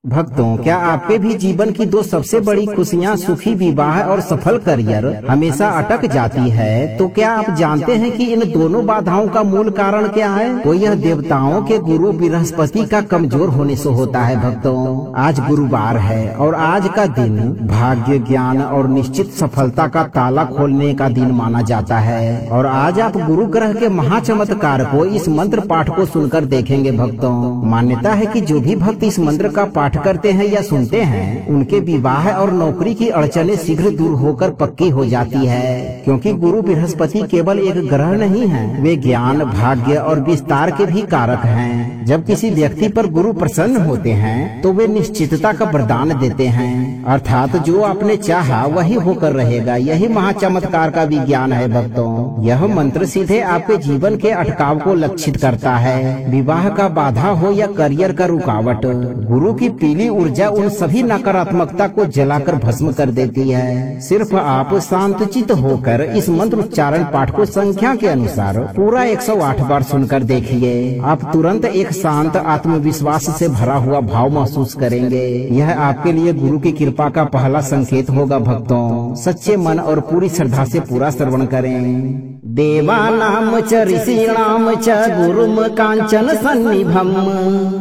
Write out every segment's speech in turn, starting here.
भक्तों, क्या आपके भी जीवन की दो सबसे बड़ी खुशियां सुखी विवाह और सफल करियर हमेशा अटक जाती है? तो क्या आप जानते हैं कि इन दोनों बाधाओं का मूल कारण क्या है? तो यह देवताओं के गुरु बृहस्पति का कमजोर होने से होता है। भक्तों, आज गुरुवार है और आज का दिन भाग्य, ज्ञान और निश्चित सफलता का ताला खोलने का दिन माना जाता है। और आज आप गुरु ग्रह के महाचमत्कार को इस मंत्र पाठ को सुनकर देखेंगे। भक्तों, मान्यता है कि जो भी भक्त इस मंत्र का पाठ करते हैं या सुनते हैं, उनके विवाह और नौकरी की अड़चनें शीघ्र दूर होकर पक्की हो जाती है। क्योंकि गुरु बृहस्पति केवल एक ग्रह नहीं है, वे ज्ञान, भाग्य और विस्तार के भी कारक हैं। जब किसी व्यक्ति पर गुरु प्रसन्न होते हैं तो वे निश्चितता का वरदान देते हैं, अर्थात जो आपने चाहा वही होकर रहेगा। यही महाचमत्कार का विज्ञान है। भक्तों, यह मंत्र सीधे आपके जीवन के अटकाव को लक्षित करता है। विवाह का बाधा हो या करियर का रुकावट, गुरु की पीली ऊर्जा उन सभी नकारात्मकता को जलाकर भस्म कर देती है। सिर्फ आप शांतचित्त होकर इस मंत्र उच्चारण पाठ को संख्या के अनुसार पूरा 108 बार सुनकर देखिए। आप तुरंत एक शांत आत्मविश्वास से भरा हुआ भाव महसूस करेंगे। यह आपके लिए गुरु की कृपा का पहला संकेत होगा। भक्तों, सच्चे मन और पूरी श्रद्धा से पूरा श्रवण करें। देवानाम च ऋषीणाम च गुरुम कांचन सन्निभम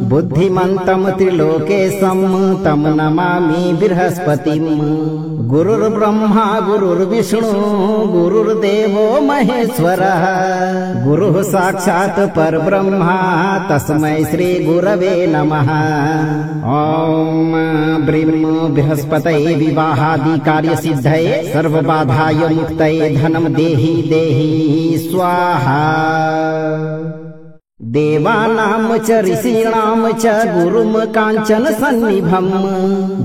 बुद्धिमंतम त्रिलोकेशम तम नमामि बृहस्पतिम। गुरुर्ब्रह्मा गुरुर्विष्णु गुरुर्देवो महेश्वरः गुरुः साक्षात् परब्रह्मा तस्मै श्री गुरवे नमः। ओम ब्रीं बृहस्पतये विवाहादि कार्य सिद्धये सर्वबाधाय मुक्तये धनम देहि देहि स्वाहा। देवानाम च ऋषीणाम च गुरुम कांचन सन्निभम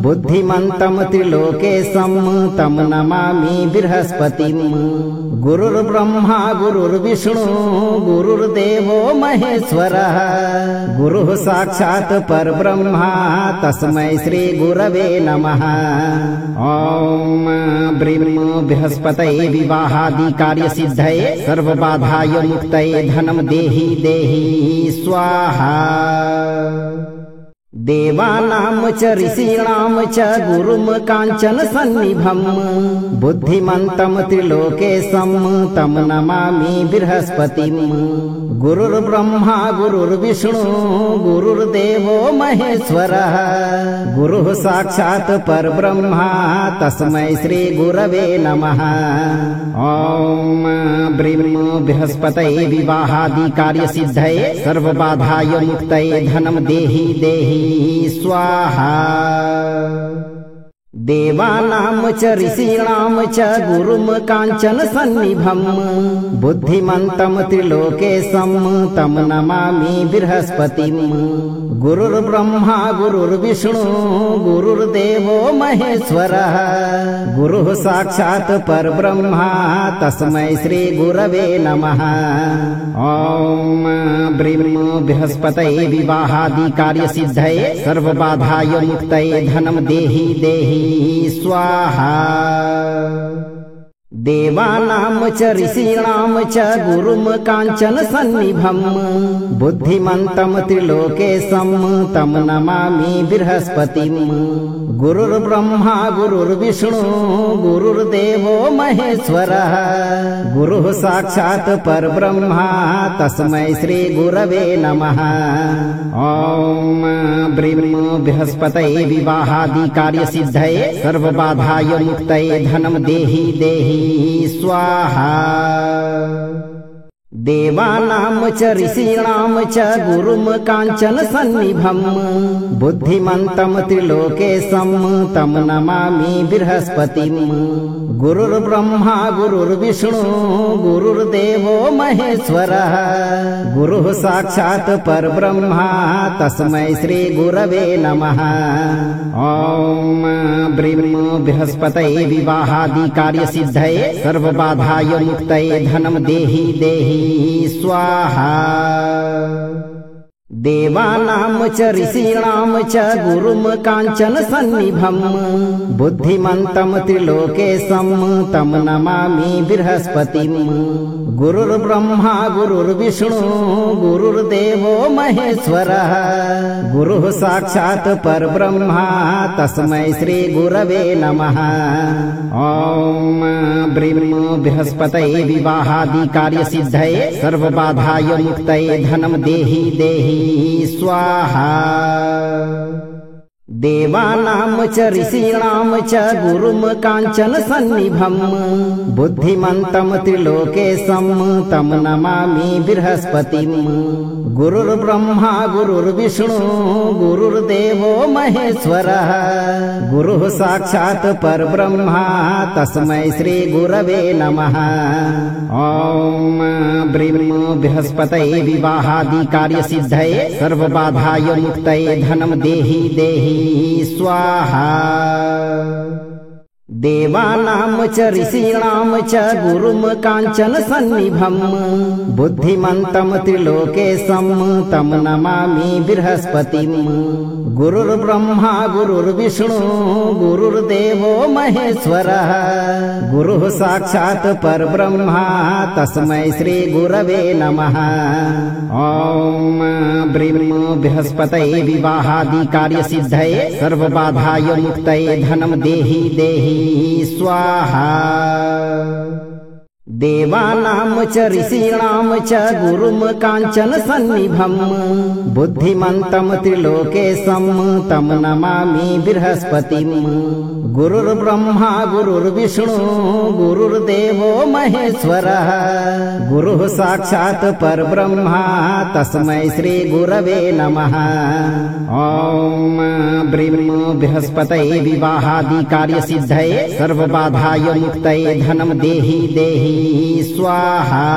बुद्धिमंतम त्रिलोकेशम तम नमामि बृहस्पतिम। गुरुर्ब्रह्मा गुरुर्विष्णु गुरुर्देवो महेश्वरः गुरुः साक्षात् परब्रह्मा तस्मै श्री गुरवे नमः। ओम ब्रीं बृहस्पतये विवाहादि कार्य सिद्धये सर्वबाधाय मुक्तये धनम देहि देहि स्वाहा। देवानाम च ऋषीणाम च गुरुम कांचन सन्निभम बुद्धिमंतम त्रिलोकेशम तम नमामि बृहस्पतिम। गुरुर्ब्रह्मा गुरुर्विष्णु गुरुर्देवो महेश्वरः गुरुः साक्षात् परब्रह्मा तस्मै श्री गुरवे नमः। ओम ब्रीं बृहस्पतये विवाहादि कार्य सिद्धये सर्वबाधाय मुक्तये धनम देहि देहि स्वाहा। देवानाम च ऋषीणाम च गुरुम कांचन सन्निभम बुद्धिमंतम त्रिलोकेशम तम नमामि बृहस्पतिम। गुरुर्ब्रह्मा गुरुर्विष्णु गुरुर्देवो महेश्वरः गुरुः साक्षात् परब्रह्मा तस्मै श्री गुरवे नमः। ओम ब्रीं बृहस्पतये विवाहादि कार्य सिद्धये सर्वबाधाय मुक्तये धनम देहि देहि स्वाहा। देवानाम च ऋषीणाम च गुरुम कांचन सन्निभम बुद्धिमंतम त्रिलोकेशम तम नमामि बृहस्पतिम। गुरुर्ब्रह्मा गुरुर्विष्णु गुरुर्देवो महेश्वरः गुरुः साक्षात् परब्रह्मा तस्मै श्री गुरवे नमः। ओम ब्रीं बृहस्पतये विवाहादि कार्य सिद्धये सर्वबाधाय मुक्तये धनम देहि देहि स्वाहा। देवानाम च ऋषीणाम च गुरुम कांचन सन्निभम बुद्धिमंतम त्रिलोकेशम तम नमामि बृहस्पतिम। गुरुर्ब्रह्मा गुरुर्विष्णु गुरुर्देवो महेश्वरः गुरुः साक्षात् परब्रह्मा तस्मै श्री गुरवे नमः। ओम ब्रीं बृहस्पतये विवाहादि कार्य सिद्धये सर्वबाधाय मुक्तये धनम देहि देहि स्वाहा। देवानां च ऋषीणां च गुरुं काञ्चन सन्निभम् बुद्धिमन्तं त्रिलोकेशं तं नमामि बृहस्पतिम्। गुरुर्ब्रह्मा गुरुर्विष्णु गुरुर्देवो महेश्वरः गुरुः साक्षात् परब्रह्मा तस्मै श्री गुरवे नमः। ॐ ब्रीं बृहस्पतये विवाहादि कार्य सिद्धये सर्वबाधाय मुक्तये धनं देहि देहि स्वाहा। देवानां च ऋषीणां च गुरुं काञ्चन सन्निभम् बुद्धिमन्तं त्रिलोकेशं तं नमामि बृहस्पतिम्। गुरुर्ब्रह्मा गुरुर्विष्णु गुरुर्देवो महेश्वरः गुरुः साक्षात् परब्रह्मा तस्मै श्री गुरवे नमः। ॐ ब्रीं बृहस्पतये विवाहादि कार्य सिद्धये सर्वबाधाय मुक्तये धनं देहि देहि स्वाहा। देवानां च ऋषीणां च गुरुं काञ्चन सन्निभम् बुद्धिमन्तं त्रिलोकेशं तं नमामि बृहस्पतिम्। गुरुर्ब्रह्मा गुरुर्विष्णु गुरुर्देवो महेश्वरः गुरुः साक्षात् परब्रह्मा तस्मै श्री गुरवे नमः। ॐ ब्रीं बृहस्पतये विवाहादि कार्य सिद्धये सर्वबाधाय मुक्तये धनं देहि देहि स्वाहा। देवानां च ऋषीणां च गुरुं काञ्चन सन्निभम् बुद्धिमन्तं त्रिलोकेशं तं नमामि बृहस्पतिम्। गुरुर्ब्रह्मा गुरुर्विष्णु गुरुर्देवो महेश्वरः गुरुः साक्षात् परब्रह्मा तस्मै श्री गुरवे नमः। ॐ ब्रीं बृहस्पतये विवाहादि कार्य सिद्धये सर्वबाधाय मुक्तये धनं देहि देहि स्वाहा।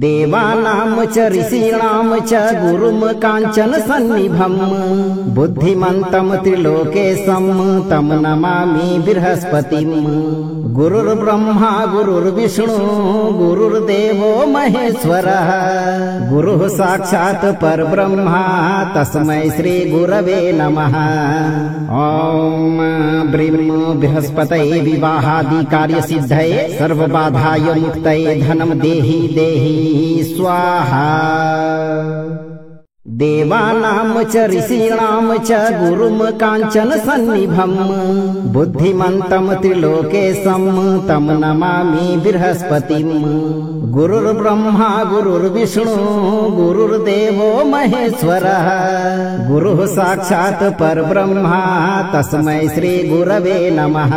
देवानां च ऋषीणां च गुरुं काञ्चन सन्निभम् बुद्धिमन्तं त्रिलोकेशं तं नमामि बृहस्पतिम्। गुरुर्ब्रह्मा गुरुर्विष्णु गुरुर्देवो महेश्वरः गुरुः साक्षात् परब्रह्मा तस्मै श्री गुरवे नमः। ॐ ब्रीं बृहस्पतये विवाहादि कार्य सिद्धये सर्वबाधाय मुक्तये धनं देहि देहि स्वाहा। देवानां च ऋषीणां च गुरुं काञ्चन सन्निभम् बुद्धिमन्तं त्रिलोकेशं तं नमामि बृहस्पतिम्। गुरुर्ब्रह्मा गुरुर्विष्णु गुरुर्देवो महेश्वरः गुरुः साक्षात् परब्रह्मा तस्मै श्री गुरवे नमः।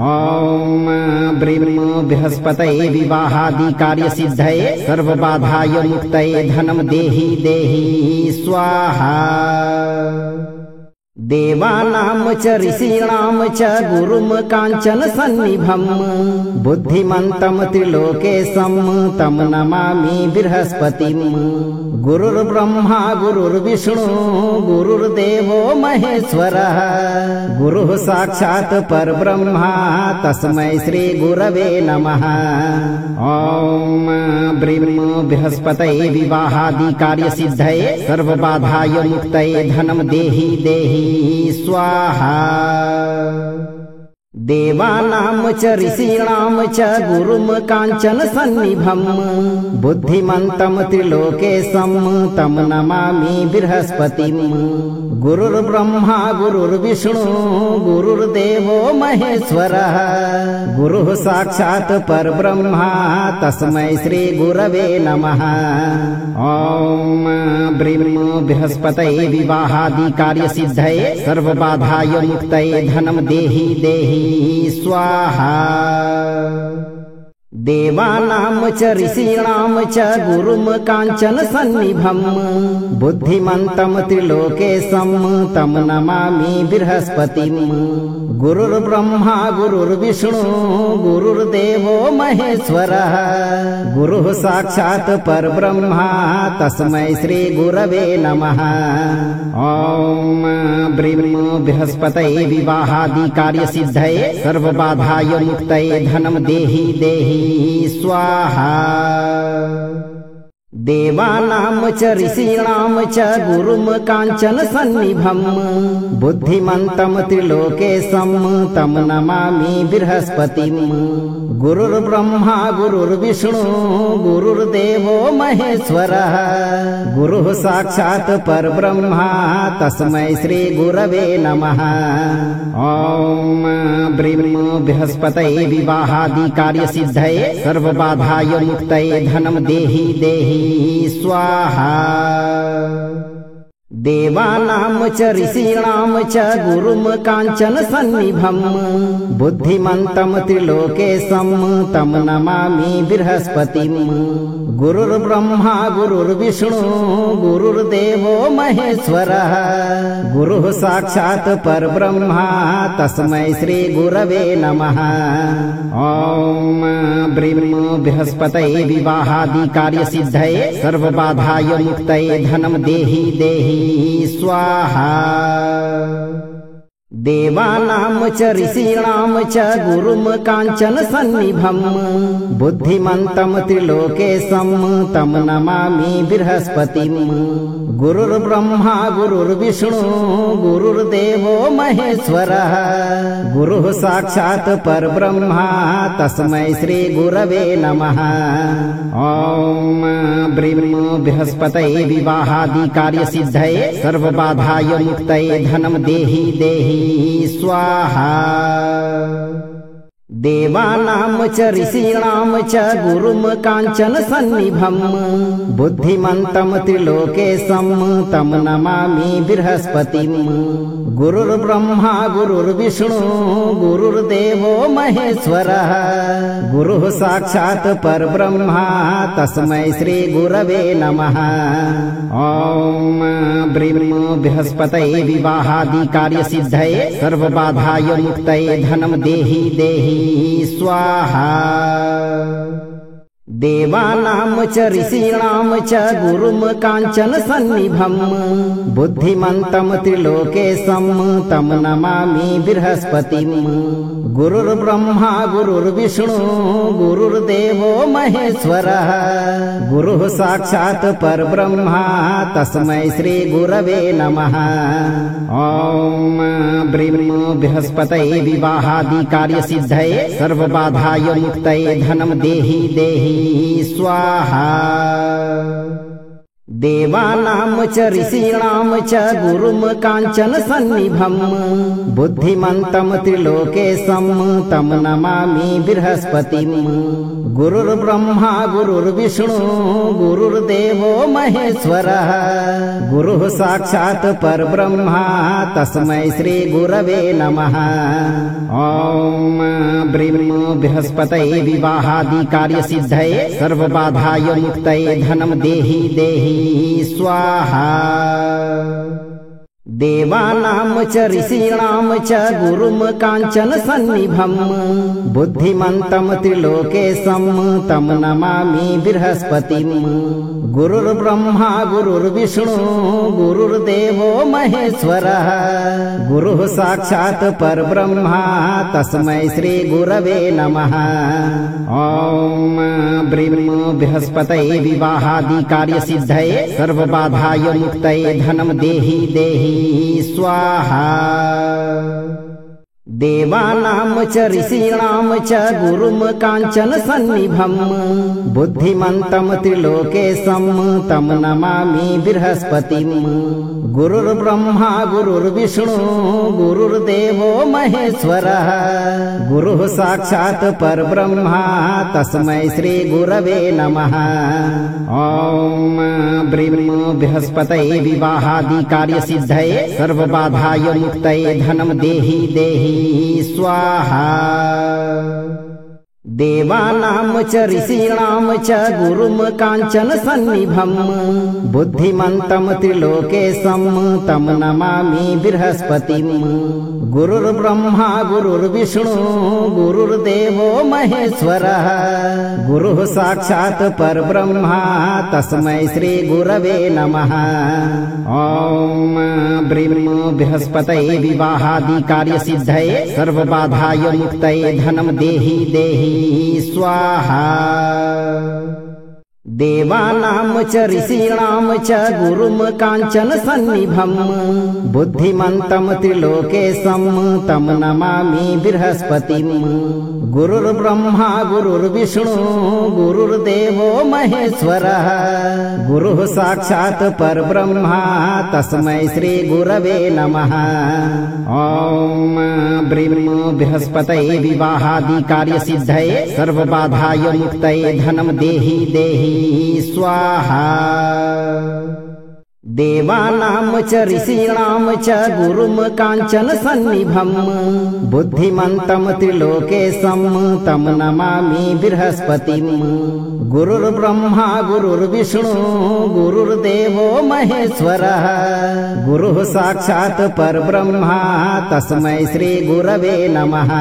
ॐ ब्रीं बृहस्पतये विवाहादि कार्य सिद्धये सर्वबाधाय मुक्तये धनं देहि देहि स्वाहा। देवानां च ऋषीणां च गुरुं काञ्चन सन्निभम् बुद्धिमन्तं त्रिलोकेशं तं नमामि बृहस्पतिम्। गुरुर्ब्रह्मा गुरुर्विष्णु गुरुर्देवो महेश्वरः गुरुः साक्षात् परब्रह्मा तस्मै श्री गुरवे नमः। ॐ ब्रीं बृहस्पतये विवाहादि कार्य सिद्धये सर्वबाधाय मुक्तये धनं देहि देहि स्वाहा। देवानां च ऋषीणां च गुरुं काञ्चन सन्निभम् बुद्धिमन्तं त्रिलोकेशं तं नमामि बृहस्पतिम्। गुरुर्ब्रह्मा गुरुर्विष्णु गुरुर्देवो महेश्वरः गुरुः साक्षात् परब्रह्मा तस्मै श्री गुरवे नमः। ॐ ब्रीं बृहस्पतये विवाहादि कार्य सिद्धये सर्वबाधाय मुक्तये धनं देहि देहि स्वाहा। देवानां च ऋषीणां च गुरुं काञ्चन सन्निभम् बुद्धिमन्तं त्रिलोकेशं तं नमामि बृहस्पतिम्। गुरुर्ब्रह्मा गुरुर्विष्णु गुरुर्देवो महेश्वरः गुरुः साक्षात् परब्रह्मा तस्मै श्री गुरवे नमः। ॐ ब्रीं बृहस्पतये विवाहादि कार्य सिद्धये सर्वबाधाय मुक्तये धनं देहि देहि स्वाहा। देवानां च ऋषीणां च गुरुं काञ्चन सन्निभं बुद्धिमन्तं त्रिलोकेशं तं नमामि बृहस्पतिं। गुरुर्ब्रह्मा गुरुर्विष्णु गुरुर्देवो महेश्वरः गुरुः साक्षात् परब्रह्मा तस्मै श्री गुरवे नमः। ॐ ब्रीं बृहस्पतये विवाहादि कार्यसिद्धये सर्वबाधाय मुक्तये धनं देहि देहि स्वाहा। देवानां च ऋषीणां च गुरुं काञ्चन सन्निभं बुद्धिमन्तं त्रिलोकेशं तं नमामि बृहस्पतिं। गुरुर्ब्रह्मा गुरुर्विष्णु गुरुर्देवो महेश्वरः गुरुः साक्षात् परब्रह्मा तस्मै श्री गुरवे नमः। ॐ ब्रीं बृहस्पतये विवाहादि कार्यसिद्धये सर्वबाधाय मुक्तये धनं देहि देहि स्वाहा। देवानां च ऋषीणां च गुरुं काञ्चन सन्निभं बुद्धिमन्तं त्रिलोकेशं तं नमामि बृहस्पतिं। गुरुर्ब्रह्मा गुरुर्विष्णु गुरुर्देवो महेश्वरः गुरुः साक्षात् परब्रह्मा तस्मै श्री गुरवे नमः। ॐ ब्रीं बृहस्पतये विवाहादि कार्यसिद्धये सर्वबाधाय मुक्तये धनं देहि देहि स्वाहा। देवानां च ऋषीणां च गुरुं काञ्चन सन्निभं बुद्धिमन्तं त्रिलोकेशं तं नमामि बृहस्पतिं। गुरुर्ब्रह्मा गुरुर्विष्णु गुरुर्देवो महेश्वरः गुरुः साक्षात् परब्रह्मा तस्मै श्री गुरवे नमः। ॐ ब्रीं बृहस्पतये विवाहादि कार्यसिद्धये सर्वबाधाय मुक्तये धनं देहि देहि स्वाहा। देवानां च ऋषीणां च गुरुं काञ्चन सन्निभं बुद्धिमन्तं त्रिलोकेशं तं नमामि बृहस्पतिं। गुरुर्ब्रह्मा गुरुर्विष्णु गुरुर्देवो महेश्वरः गुरुः साक्षात् परब्रह्मा तस्मै श्री गुरवे नमः। ॐ ब्रीं बृहस्पतये विवाहादि कार्यसिद्धये सर्वबाधाय मुक्तये धनं देहि देहि स्वाहा। देवानां च ऋषीणां च गुरुं काञ्चन सन्निभं बुद्धिमन्तं त्रिलोकेशं तं नमामि बृहस्पतिं। गुरुर्ब्रह्मा गुरुर्विष्णु गुरुर्देवो महेश्वरः गुरुः साक्षात् परब्रह्मा तस्मै श्री गुरवे नमः। ॐ ब्रीं बृहस्पतये विवाहादि कार्यसिद्धये सर्वबाधाय मुक्तये धनं देहि देहि स्वाहा। देवानां च ऋषीणां च गुरुं काञ्चन सन्निभं बुद्धिमन्तं त्रिलोकेशं तं नमामि बृहस्पतिं। गुरुर्ब्रह्मा गुरुर्विष्णु गुरुर्देवो महेश्वरः गुरुः साक्षात् परब्रह्मा तस्मै श्री गुरवे नमः। ॐ ब्रीं बृहस्पतये विवाहादि कार्यसिद्धये सर्वबाधाय मुक्तये धनं देहि देहि स्वाहा। देवानां च ऋषीणां च गुरुं काञ्चन सन्निभं बुद्धिमन्तं त्रिलोकेशं तं नमामि बृहस्पतिं। गुरुर्ब्रह्मा गुरुर्विष्णु गुरुर्देवो महेश्वरः गुरुः साक्षात् परब्रह्मा तस्मै श्री गुरवे नमः। ॐ ब्रीं बृहस्पतये विवाहादि कार्यसिद्धये सर्वबाधाय मुक्तये धनं देहि देहि स्वाहा। देवानां च ऋषीणां च गुरुं काञ्चन सन्निभं बुद्धिमन्तं त्रिलोकेशं तं नमामि बृहस्पतिं। गुरुर्ब्रह्मा गुरुर्विष्णु गुरुर्देवो महेश्वरः गुरुः साक्षात् परब्रह्मा तस्मै श्री गुरवे नमः। ॐ ब्रीं बृहस्पतये विवाहादि कार्यसिद्धये सर्वबाधाय मुक्तये धनं देहि देहि स्वाहा। देवानां च ऋषीणां च गुरुं काञ्चन सन्निभं बुद्धिमन्तं त्रिलोकेशं तं नमामि बृहस्पतिं। गुरुर्ब्रह्मा गुरुर्विष्णु गुरुर्देवो महेश्वरः गुरुः साक्षात् परब्रह्मा तस्मै श्री गुरवे नमः। ॐ ब्रीं बृहस्पतये विवाहादि कार्य सिद्धये सर्वबाधाय मुक्तये धनं देहि देहि स्वाहा। देवानां च ऋषीणां च गुरुं काञ्चन सन्निभं बुद्धिमन्तं त्रिलोकेशं तं नमामि बृहस्पतिं। गुरुर्ब्रह्मा गुरुर्विष्णु गुरुर्देवो महेश्वरः गुरुः साक्षात् परब्रह्मा तस्मै श्री गुरवे नमः।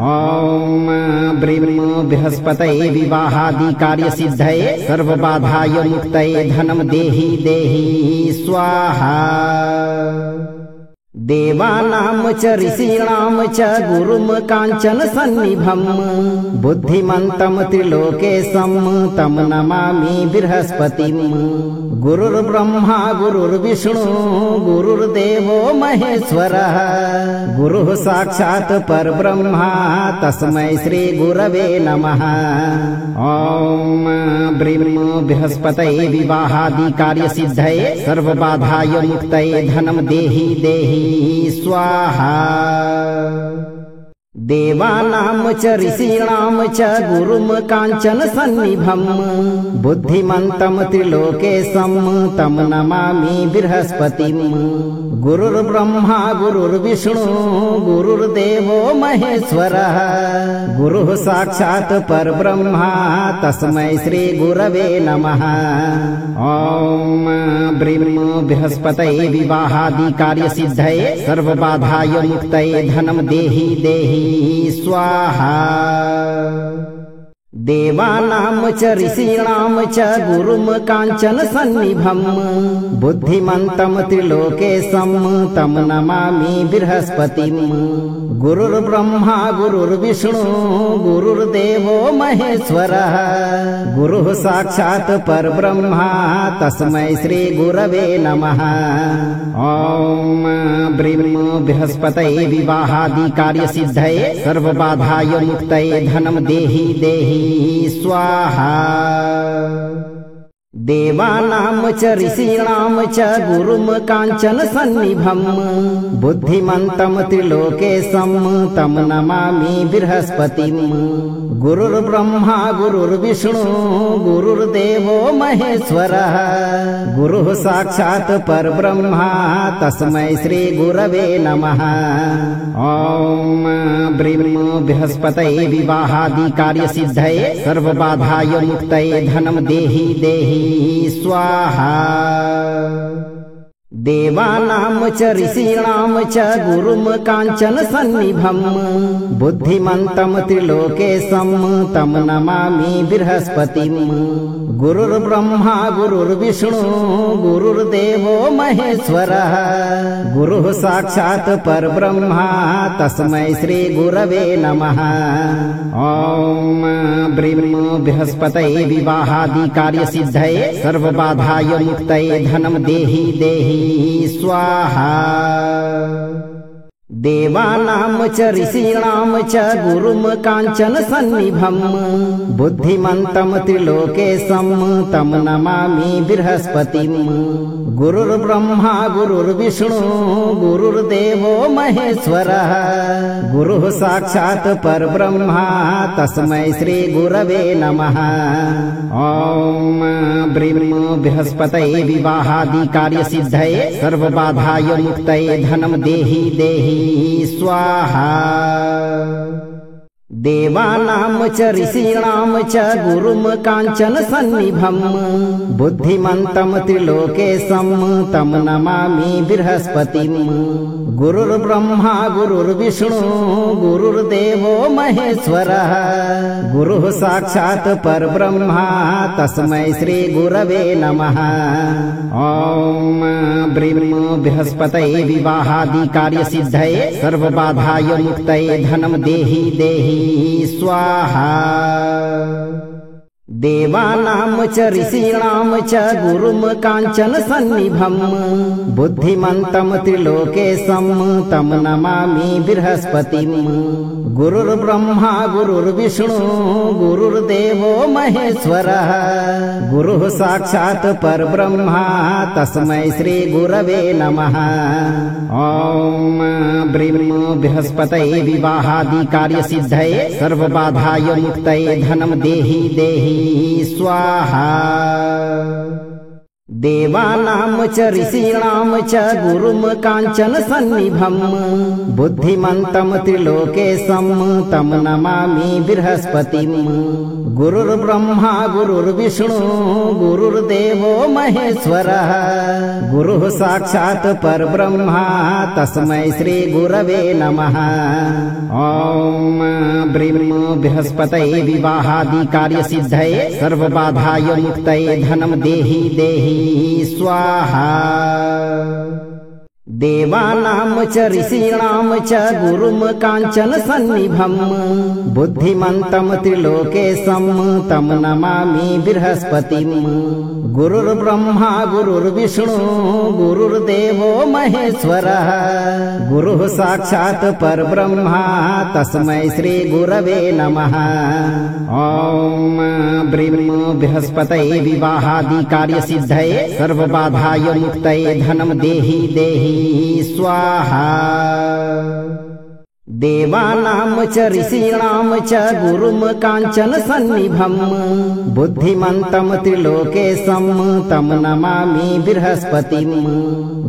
ॐ ब्रीं बृहस्पतये विवाहादि कार्य सिद्धये सर्वबाधाय मुक्तये धनं देहि देहि स्वाहा। देवानां च ऋषीणां च गुरुं काञ्चन सन्निभं बुद्धिमन्तं त्रिलोकेशं तं नमामि बृहस्पतिं। गुरुर्ब्रह्मा गुरुर्विष्णु गुरुर्देवो महेश्वरः गुरुः साक्षात् परब्रह्मा तस्मै श्री गुरवे नमः। ॐ ब्रीं बृहस्पतये विवाहादि कार्य सिद्धये सर्वबाधाय मुक्तये धनं देहि देहि स्वाहा। देवानां च ऋषीणां च गुरुं काञ्चन सन्निभं बुद्धिमन्तं त्रिलोकेशं तं नमामि बृहस्पतिं। गुरुर्ब्रह्मा गुरुर्विष्णु गुरुर्देवो महेश्वरः गुरुः साक्षात् परब्रह्मा तस्मै श्री गुरवे नमः। ॐ ब्रीं बृहस्पतये विवाहादि कार्य सिद्धये सर्वबाधाय मुक्तये धनं देहि देहि स्वाहा। देवानां च ऋषीणां च गुरुं काञ्चन सन्निभं बुद्धिमन्तं त्रिलोकेशं तं नमामि बृहस्पतिं। गुरुर्ब्रह्मा गुरुर्विष्णु गुरुर्देवो महेश्वरः गुरुः साक्षात् परब्रह्मा तस्मै श्री गुरवे नमः। ॐ ब्रीं बृहस्पतये विवाहादि कार्य सिद्धये सर्वबाधाय मुक्तये धनं देहि देहि स्वाहा। देवानां च ऋषीणां च गुरुं काञ्चन सन्निभं बुद्धिमन्तं त्रिलोकेशं तं नमामि बृहस्पतिं। गुरुर्ब्रह्मा गुरुर्विष्णु गुरुर्देवो महेश्वरः गुरुः साक्षात् परब्रह्मा तस्मै श्री गुरवे नमः। ॐ ब्रीं बृहस्पतये विवाहादि कार्य सिद्धये सर्वबाधाय मुक्तये धनं देहि देहि स्वाहा। देवानां च ऋषीणां च गुरुं काञ्चन सन्निभं बुद्धिमन्तं त्रिलोकेशं तं नमामि बृहस्पतिं। गुरुर्ब्रह्मा गुरुर्विष्णु गुरुर्देवो महेश्वरः गुरुः साक्षात् परब्रह्मा तस्मै श्री गुरवे नमः। ॐ ब्रीं बृहस्पतये विवाहादि कार्य सिद्धये सर्वबाधाय मुक्तये धनं देहि देहि स्वाहा। देवानां च ऋषीणां च गुरुं काञ्चन सन्निभं बुद्धिमन्तं त्रिलोकेशं तं नमामि बृहस्पतिं। गुरुर्ब्रह्मा गुरुर्विष्णु गुरुर्देवो महेश्वरः गुरुः साक्षात् परब्रह्मा तस्मै श्री गुरवे नमः। ॐ ब्रीं बृहस्पतये विवाहादि कार्य सिद्धये सर्वबाधाय मुक्तये धनं देहि देहि स्वाहा। देवानां च ऋषीणां च गुरुं काञ्चन सन्निभं बुद्धिमन्तं त्रिलोकेशं तं नमामि बृहस्पतिं। गुरुर्ब्रह्मा गुरुर्विष्णु गुरुर्देवो महेश्वरः गुरुः साक्षात् परब्रह्मा तस्मै श्री गुरवे नमः। ॐ ब्रीं बृहस्पतये विवाहादि कार्य सिद्धये सर्वबाधाय मुक्तये धनं देहि देहि स्वाहा। देवानां च ऋषीणां च गुरुं काञ्चन सन्निभं बुद्धिमन्तं त्रिलोकेशं तं नमामि बृहस्पतिं। गुरुर्ब्रह्मा गुरुर्विष्णु गुरुर्देवो महेश्वरः गुरुः साक्षात् परब्रह्मा तस्मै श्री गुरवे नमः। ॐ ब्रीं बृहस्पतये विवाहादि कार्य सिद्धये सर्वबाधाय मुक्तये धनं देहि देहि स्वाहा। देवानां च ऋषीणां च गुरुं काञ्चन सन्निभं बुद्धिमन्तं त्रिलोकेशं तं नमामि बृहस्पतिं। गुरुर्ब्रह्मा गुरुर्विष्णु गुरुर्देवो महेश्वरः गुरुः साक्षात् परब्रह्मा तस्मै श्री गुरवे नमः। ॐ ब्रीं बृहस्पतये विवाहादि कार्य सिद्धये सर्वबाधाय मुक्तये धनं देहि देहि स्वाहा। देवानां च ऋषीणां च गुरुं काञ्चन सन्निभं बुद्धिमन्तं त्रिलोकेशं तं नमामि बृहस्पतिं। गुरुर्ब्रह्मा गुरुर्विष्णु गुरुर्देवो महेश्वरः गुरुः साक्षात् परब्रह्मा तस्मै श्री गुरवे नमः। ॐ ब्रीं बृहस्पतये विवाहादि कार्य सिद्धये सर्वबाधाय मुक्तये धनं देहि देहि स्वाहा। देवानां च ऋषीणां च गुरुं काञ्चन सन्निभं बुद्धिमन्तं त्रिलोकेशं तं नमामि बृहस्पतिं।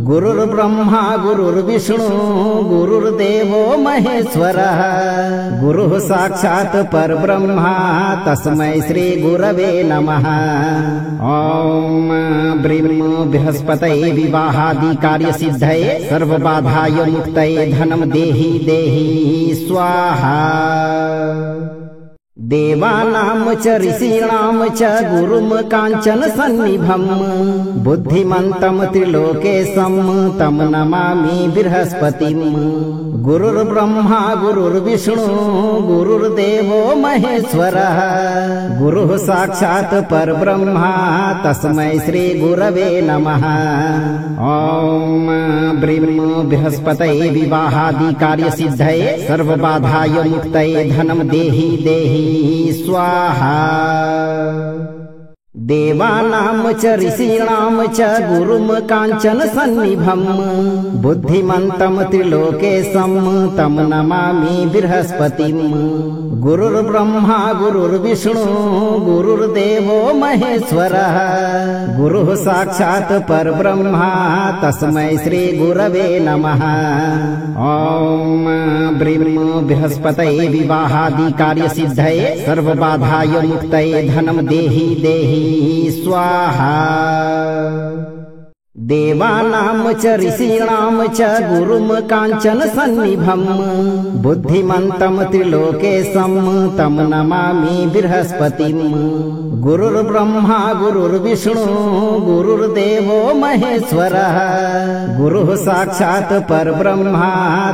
गुरुर्ब्रह्मा गुरुर्विष्णु गुरुर्देवो महेश्वरः गुरुः साक्षात् परब्रह्मा तस्मै श्री गुरवे नमः। ॐ ब्रीं बृहस्पतये विवाहादि कार्य सिद्धये सर्वबाधाय मुक्तये धनं देहि देहि स्वाहा। देवानां च ऋषीणां च गुरुं काञ्चन सन्निभं बुद्धिमन्तं त्रिलोकेशं तं नमामि बृहस्पतिं। गुरुर्ब्रह्मा गुरुर्विष्णु गुरुर्देवो महेश्वरः गुरुः साक्षात् परब्रह्मा तस्मै श्री गुरवे नमः। ॐ ब्रीं बृहस्पतये विवाहादि कार्य सिद्धये सर्वबाधाय मुक्तये धनं देहि देहि स्वाहा। देवानां च ऋषीणां च गुरुं काञ्चन सन्निभं बुद्धिमन्तं त्रिलोकेशं तं नमामि बृहस्पतिं। गुरुर्ब्रह्मा गुरुर्विष्णु गुरुर्देवो महेश्वरः गुरुः साक्षात् परब्रह्मा तस्मै श्री गुरवे नमः। ॐ ब्रीं बृहस्पतये विवाहादि कार्य सिद्धये सर्वबाधाय मुक्तये धनं देहि देहि स्वाहा। देवानां च ऋषीणां च गुरुं काञ्चन सन्निभं बुद्धिमन्तं त्रिलोकेशं तं नमामि बृहस्पतिं। गुरुर्ब्रह्मा गुरुर्विष्णु गुरुर्देवो महेश्वरः गुरुः साक्षात् परब्रह्मा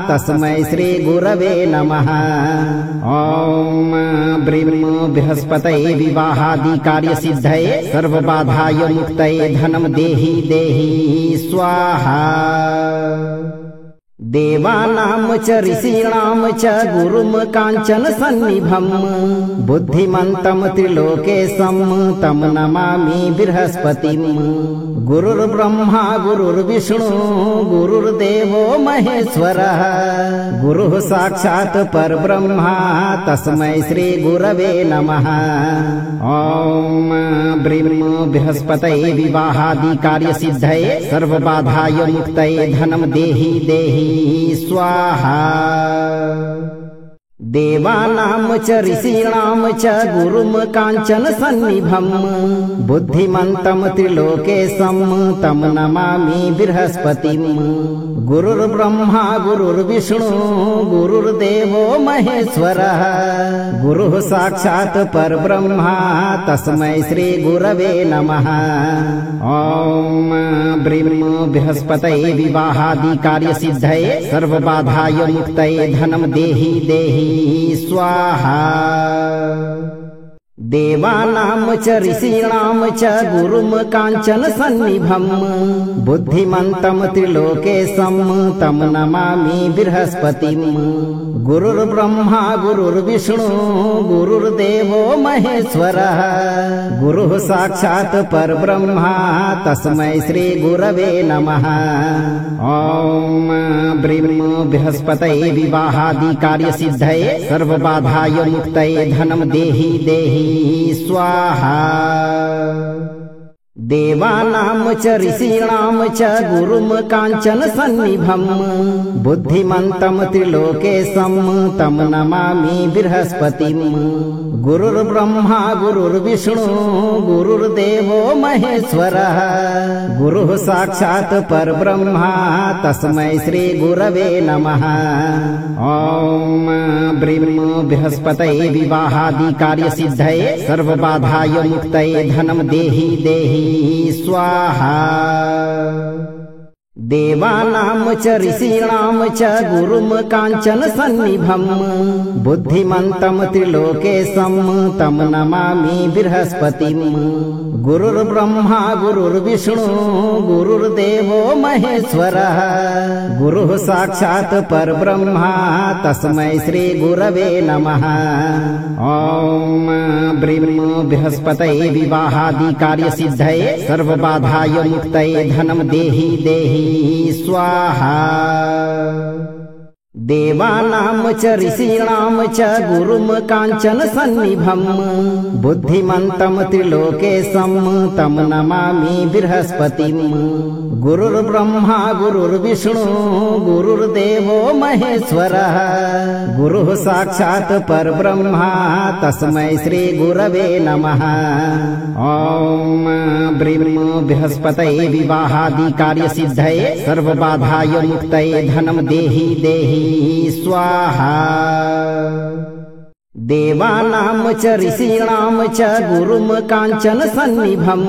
तस्मै श्री गुरवे नमः। ॐ ब्रीं बृहस्पतये विवाहादि कार्य सिद्धये सर्वबाधाय मुक्तये धनं देहि देहि स्वाहा। देवानां च ऋषीणां च गुरुं काञ्चन सन्निभं बुद्धिमन्तं त्रिलोकेशं तं नमामि बृहस्पतिं। गुरुर्ब्रह्मा गुरुर्विष्णु गुरुर्देवो महेश्वरः गुरुः साक्षात् परब्रह्मा तस्मै श्री गुरवे नमः। ॐ ब्रीं बृहस्पतये विवाहादि कार्य सिद्धये सर्वबाधाय मुक्तये धनं देहि देहि स्वाहा। देवानां च ऋषीणां च गुरुं काञ्चन सन्निभं बुद्धिमन्तं त्रिलोकेशं तं नमामि बृहस्पतिं। गुरुर्ब्रह्मा गुरुर्विष्णु गुरुर्देवो महेश्वरः गुरुः साक्षात् परब्रह्मा तस्मै श्री गुरवे नमः। ॐ ब्रीं बृहस्पतये विवाहादि कार्य सिद्धये सर्वबाधाय मुक्तये धनं देहि देहि स्वाहा। देवानां च ऋषीणां च गुरुं काञ्चन सन्निभं बुद्धिमन्तं त्रिलोकेशं तं नमामि बृहस्पतिं। गुरुर्ब्रह्मा गुरुर्विष्णु गुरुर्देवो महेश्वरः गुरुः साक्षात् परब्रह्मा तस्मै श्री गुरवे नमः। ॐ ब्रीं बृहस्पतये विवाहादि कार्य सिद्धये सर्वबाधाय मुक्तये धनं देहि देहि स्वाहा। देवानां च ऋषीणां च गुरुं काञ्चन सन्निभं बुद्धिमन्तं त्रिलोकेशं तं नमामि बृहस्पतिं। गुरुर्ब्रह्मा गुरुर्विष्णु गुरुर्देवो महेश्वरः गुरुः साक्षात् परब्रह्मा तस्मै श्री गुरवे नमः। ॐ ब्रीं बृहस्पतये विवाहादि कार्य सिद्धये सर्वबाधाय मुक्तये धनं देहि देहि स्वाहा। देवानां च ऋषीणां च गुरुं काञ्चन सन्निभं बुद्धिमन्तं त्रिलोकेशं तं नमामि बृहस्पतिं। गुरुर्ब्रह्मा गुरुर्विष्णु गुरुर्देवो महेश्वरः गुरुः साक्षात् परब्रह्मा तस्मै श्री गुरवे नमः। ॐ ब्रीं बृहस्पतये विवाहादि कार्य सिद्धये सर्वबाधाय मुक्तये धनं देहि देहि स्वाहा। देवानां च ऋषीणां च गुरुं काञ्चन सन्निभं बुद्धिमन्तं त्रिलोकेशं तं नमामि बृहस्पतिं। गुरुर्ब्रह्मा गुरुर्विष्णु गुरुर्देवो महेश्वरः गुरुः साक्षात् परब्रह्मा तस्मै श्री गुरवे नमः। ॐ ब्रीं बृहस्पतये विवाहादि कार्य सिद्धये सर्वबाधाय मुक्तये धनं देहि देहि स्वाहा। देवानां च ऋषीणां च गुरुं काञ्चन सन्निभं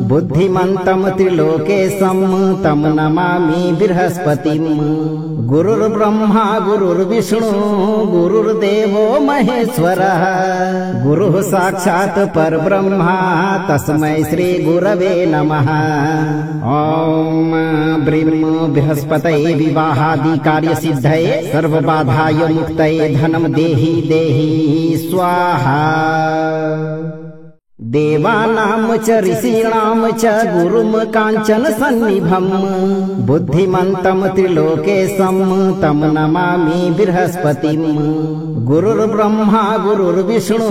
बुद्धिमन्तं त्रिलोकेशं तं नमामि बृहस्पतिं। गुरुर्ब्रह्मा गुरुर्विष्णु गुरुर्देवो महेश्वरः गुरुः साक्षात् परब्रह्मा तस्मै श्री गुरवे नमः। ॐ ब्रीं बृहस्पतये विवाहादि कार्य सिद्धये सर्वबाधाय मुक्तये धनं देहि देहि स्वाहा। देवानां च ऋषीणां च गुरुं काञ्चन सन्निभं बुद्धिमन्तं त्रिलोकेशं तं नमामि बृहस्पतिं। गुरुर्ब्रह्मा गुरुर्विष्णु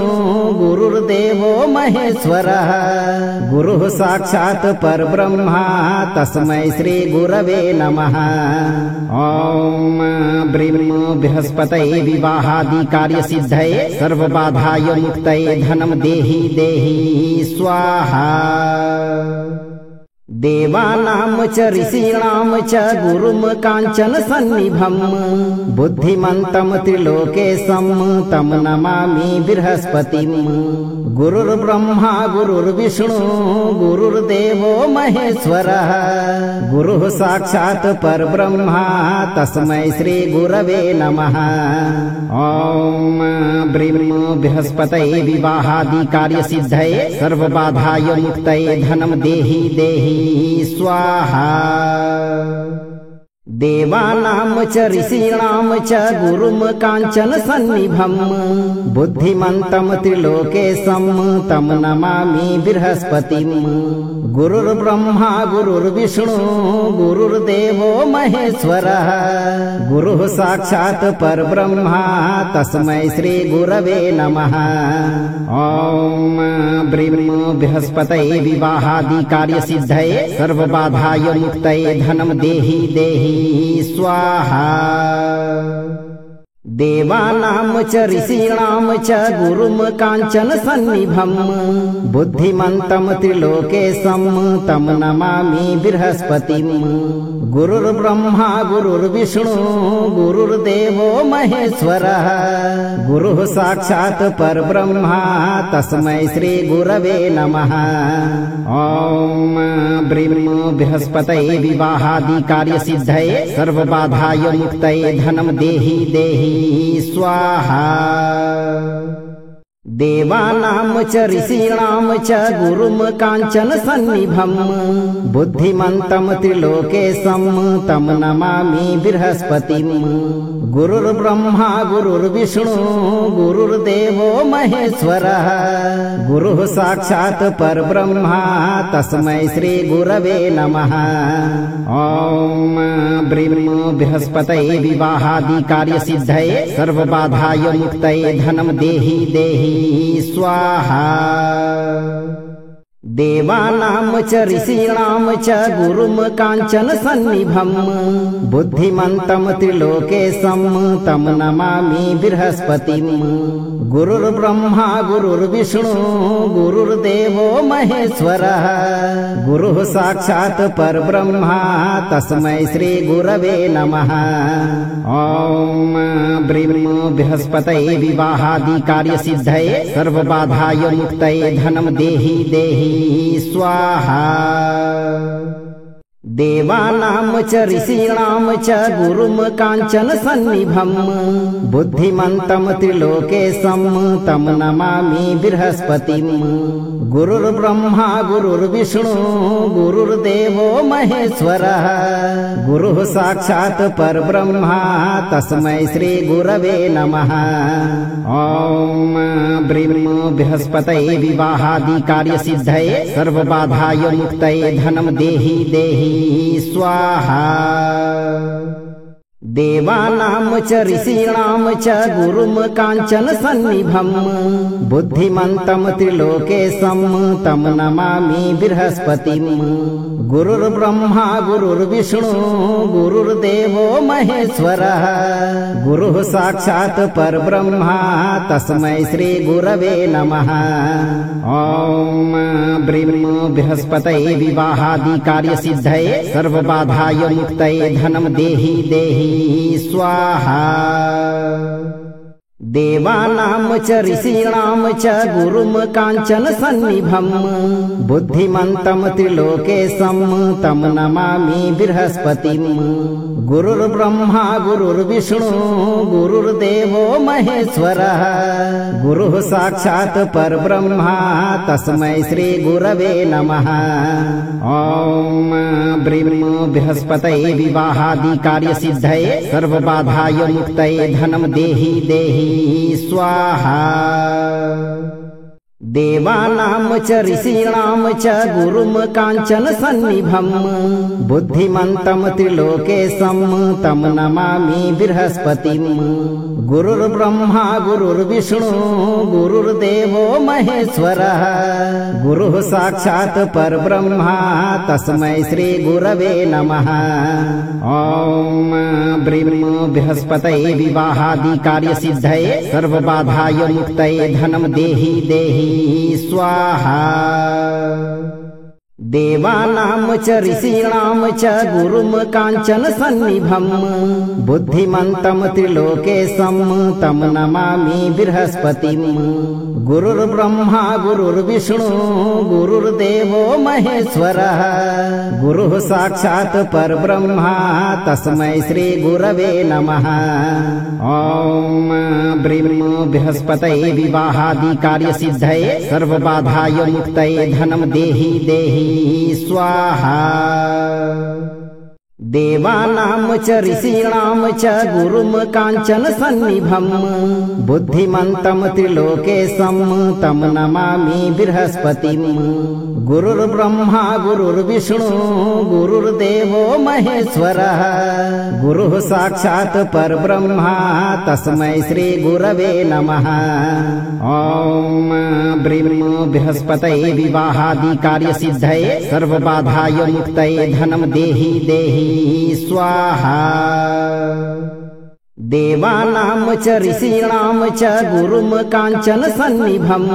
गुरुर्देवो महेश्वरः गुरुः साक्षात् परब्रह्मा तस्मै श्री गुरवे नमः। ॐ ब्रीं बृहस्पतये विवाहादि कार्य सिद्धये सर्वबाधाय मुक्तये धनं देहि देहि स्वाहा। देवानां च ऋषीणां च गुरुं काञ्चन सन्निभं बुद्धिमन्तं त्रिलोकेशं तं नमामि बृहस्पतिं। गुरुर्ब्रह्मा गुरुर्विष्णु गुरुर्देवो महेश्वरः गुरुः साक्षात् परब्रह्मा तस्मै श्री गुरवे नमः। ॐ ब्रीं बृहस्पतये विवाहादि कार्य सिद्धये सर्वबाधाय मुक्तये धनं देहि देहि स्वाहा। देवानां च ऋषीणां च गुरुं काञ्चन सन्निभं बुद्धिमन्तं त्रिलोकेशं तं नमामि बृहस्पतिं। गुरुर्ब्रह्मा गुरुर्विष्णु गुरुर्देवो महेश्वरः गुरुः साक्षात् परब्रह्मा तस्मै श्री गुरवे नमः। ॐ ब्रीं बृहस्पतये विवाहादि कार्य सिद्धये सर्वबाधाय मुक्तये धनं देहि देहि स्वाहा। देवानां च ऋषीणां च गुरुं काञ्चन सन्निभं बुद्धिमन्तं त्रिलोकेशं तं नमामि बृहस्पतिं। गुरुर्ब्रह्मा गुरुर्विष्णु गुरुर्देवो महेश्वरः गुरुः साक्षात् परब्रह्मा तस्मै श्री गुरवे नमः। ॐ ब्रीं बृहस्पतये विवाहादि कार्य सिद्धये सर्वबाधाय मुक्तये धनं देहि देहि स्वाहा। देवानां च ऋषीणां च गुरुं काञ्चन सन्निभम् बुद्धिमन्तं त्रिलोकेशं तं नमामि बृहस्पतिम्। गुरुर्ब्रह्मा गुरुर्विष्णु गुरुर्देवो महेश्वरः गुरुः साक्षात् परब्रह्मा तस्मै श्री गुरवे नमः। ॐ ब्रीं बृहस्पतये विवाहादि कार्य सिद्धये सर्वबाधाय मुक्तये धनं देहि देहि स्वाहा। देवानां च ऋषीणां च गुरुं काञ्चन सन्निभम् बुद्धिमन्तं त्रिलोकेशं तं नमामि बृहस्पतिम्। गुरुर्ब्रह्मा गुरुर्विष्णु गुरुर्देवो महेश्वरः गुरुः साक्षात् परब्रह्मा तस्मै श्री गुरवे नमः। ॐ ब्रीं बृहस्पतये विवाहादि कार्य सिद्धये सर्वबाधाय मुक्तये धनं देहि देहि स्वाहा। देवानां च ऋषीणां च गुरुं काञ्चन सन्निभम् बुद्धिमन्तं त्रिलोकेशं तं नमामि बृहस्पतिम्। गुरुर्ब्रह्मा गुरुर्विष्णु गुरुर्देवो महेश्वरः गुरुः साक्षात् परब्रह्मा तस्मै श्री गुरवे नमः। ॐ ब्रीं बृहस्पतये विवाहादि कार्य सिद्धये सर्वबाधाय मुक्तये धनं देहि देहि स्वाहा। देवानां च ऋषीणां च गुरुं काञ्चन सन्निभम् बुद्धिमन्तं त्रिलोकेशं तं नमामि बृहस्पतिम्। गुरुर्ब्रह्मा गुरुर्विष्णु गुरुर्देवो महेश्वरः गुरुः साक्षात् परब्रह्मा तस्मै श्री गुरवे नमः। ॐ ब्रीं बृहस्पतये विवाहादि कार्य सिद्धये सर्वबाधाय मुक्तये धनं देहि देहि स्वाहा। देवानां च ऋषीणां च गुरुं काञ्चन सन्निभम् बुद्धिमन्तं त्रिलोकेशं तं नमामि बृहस्पतिम्। गुरुर्ब्रह्मा गुरुर्विष्णु गुरुर्देवो महेश्वरः गुरुः साक्षात् परब्रह्मा तस्मै श्री गुरवे नमः। ॐ ब्रीं बृहस्पतये विवाहादि कार्य सिद्धये सर्वबाधाय मुक्तये धनं देहि देहि स्वाहा। देवानां च ऋषीणां च गुरुं काञ्चन सन्निभम् बुद्धिमन्तं त्रिलोकेशं तं नमामि बृहस्पतिम्। गुरुर्ब्रह्मा गुरुर्विष्णु गुरुर्देवो महेश्वरः गुरुः साक्षात् परब्रह्मा तस्मै श्री गुरवे नमः। ॐ ब्रीं बृहस्पतये विवाहादि कार्य सिद्धये सर्वबाधाय मुक्तये धनं देहि देहि स्वाहा। देवानां च ऋषीणां च गुरुं काञ्चन सन्निभम् बुद्धिमन्तं त्रिलोकेशं तं नमामि बृहस्पतिम्। गुरुर्ब्रह्मा गुरुर्विष्णु गुरुर्देवो महेश्वरः गुरुः साक्षात् परब्रह्मा तस्मै श्री गुरवे नमः। ॐ ब्रीं बृहस्पतये विवाहादि कार्य सिद्धये सर्वबाधाय मुक्तये धनं देहि देहि स्वाहा। देवानां च ऋषीणां च गुरुं काञ्चन सन्निभम् बुद्धिमन्तं त्रिलोकेशं तं नमामि बृहस्पतिम्। गुरुर्ब्रह्मा गुरुर्विष्णु गुरुर्देवो महेश्वरः गुरुः साक्षात् परब्रह्मा तस्मै श्री गुरवे नमः। ॐ ब्रीं बृहस्पतये विवाहादि कार्य सिद्धये सर्वबाधाय मुक्तये धनं देहि देहि स्वाहा। देवानां च ऋषीणां च गुरुं काञ्चन सन्निभम्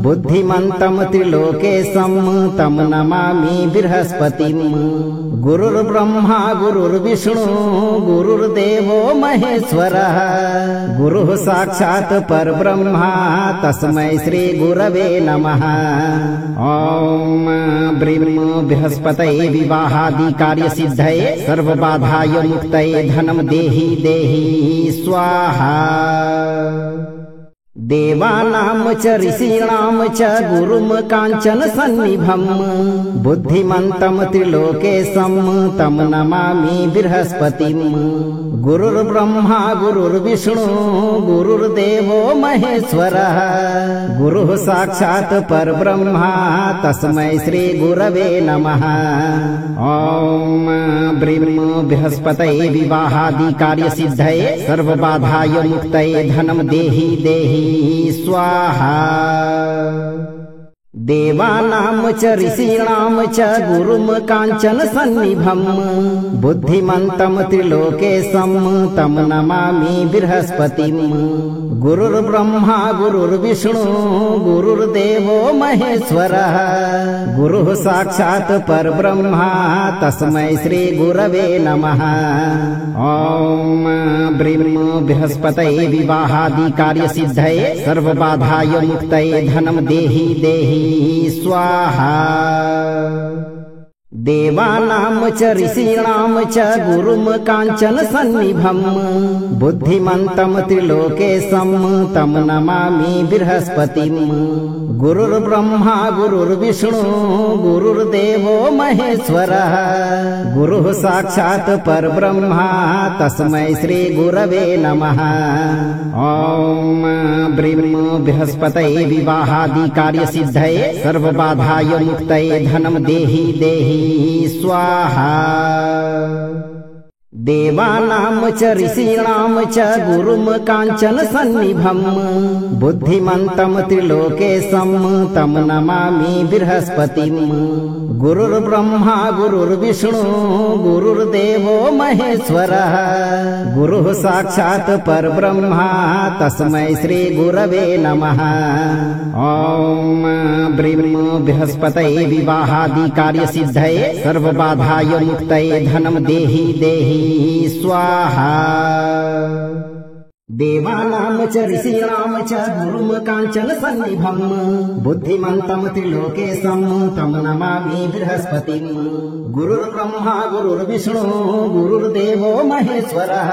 बुद्धिमन्तं त्रिलोकेशं तं नमामि बृहस्पतिम्। गुरुर्ब्रह्मा गुरुर्विष्णु गुरुर्देवो महेश्वरः गुरुः साक्षात् परब्रह्मा तस्मै श्री गुरवे नमः। ॐ ब्रीं बृहस्पतये विवाहादि कार्य सिद्धये सर्वबाधाय मुक्तये धनं देहि देहि स्वाहा। देवानां च ऋषीणां च गुरुं काञ्चन सन्निभम् बुद्धिमन्तं त्रिलोकेशं तं नमामि बृहस्पतिम्। गुरुर्ब्रह्मा गुरुर्विष्णु गुरुर्देवो महेश्वरः गुरुः साक्षात् परब्रह्मा तस्मै श्री गुरवे नमः। ॐ ब्रीं बृहस्पतये विवाहादि कार्य सिद्धये सर्वबाधाय मुक्तये धनं देहि देहि स्वाहा। देवानां च ऋषीणां च गुरुं काञ्चन सन्निभम् बुद्धिमन्तं त्रिलोकेशं तं नमामि बृहस्पतिम्। गुरुर्ब्रह्मा गुरुर्विष्णु गुरुर्देवो महेश्वरः गुरुः साक्षात् परब्रह्मा तस्मै श्री गुरवे नमः। ॐ ब्रीं बृहस्पतये विवाहादि कार्य सिद्धये सर्वबाधाय मुक्तये धनं देहि देहि स्वाहा। देवानां च ऋषीणां च गुरुं काञ्चन सन्निभम् बुद्धिमन्तं त्रिलोकेशं तं नमामि बृहस्पतिम्। गुरुर्ब्रह्मा गुरुर्विष्णु गुरुर्देवो महेश्वरः गुरुः साक्षात् परब्रह्मा तस्मै श्री गुरवे नमः। ॐ ब्रीं बृहस्पतये विवाहादि कार्य सिद्धये सर्वबाधाय मुक्तये धनं देहि देहि स्वाहा। देवानां च ऋषीणां च गुरुं काञ्चन सन्निभम् बुद्धिमन्तं त्रिलोकेशं तं नमामि बृहस्पतिम्। गुरुर्ब्रह्मा गुरुर्विष्णु गुरुर्देवो महेश्वरः गुरुः साक्षात् परब्रह्मा तस्मै श्री गुरवे नमः। ॐ ब्रीं बृहस्पतये विवाहादि कार्य सिद्धये सर्वबाधाय मुक्तये धनं देहि देहि स्वाहा। देवानां च ऋषीणां च गुरुं काञ्चन सन्निभम् बुद्धिमन्तं त्रिलोकेशं तं नमामि बृहस्पतिम्। गुरुर्ब्रह्मा गुरुर्विष्णु गुरुर्देवो महेश्वरः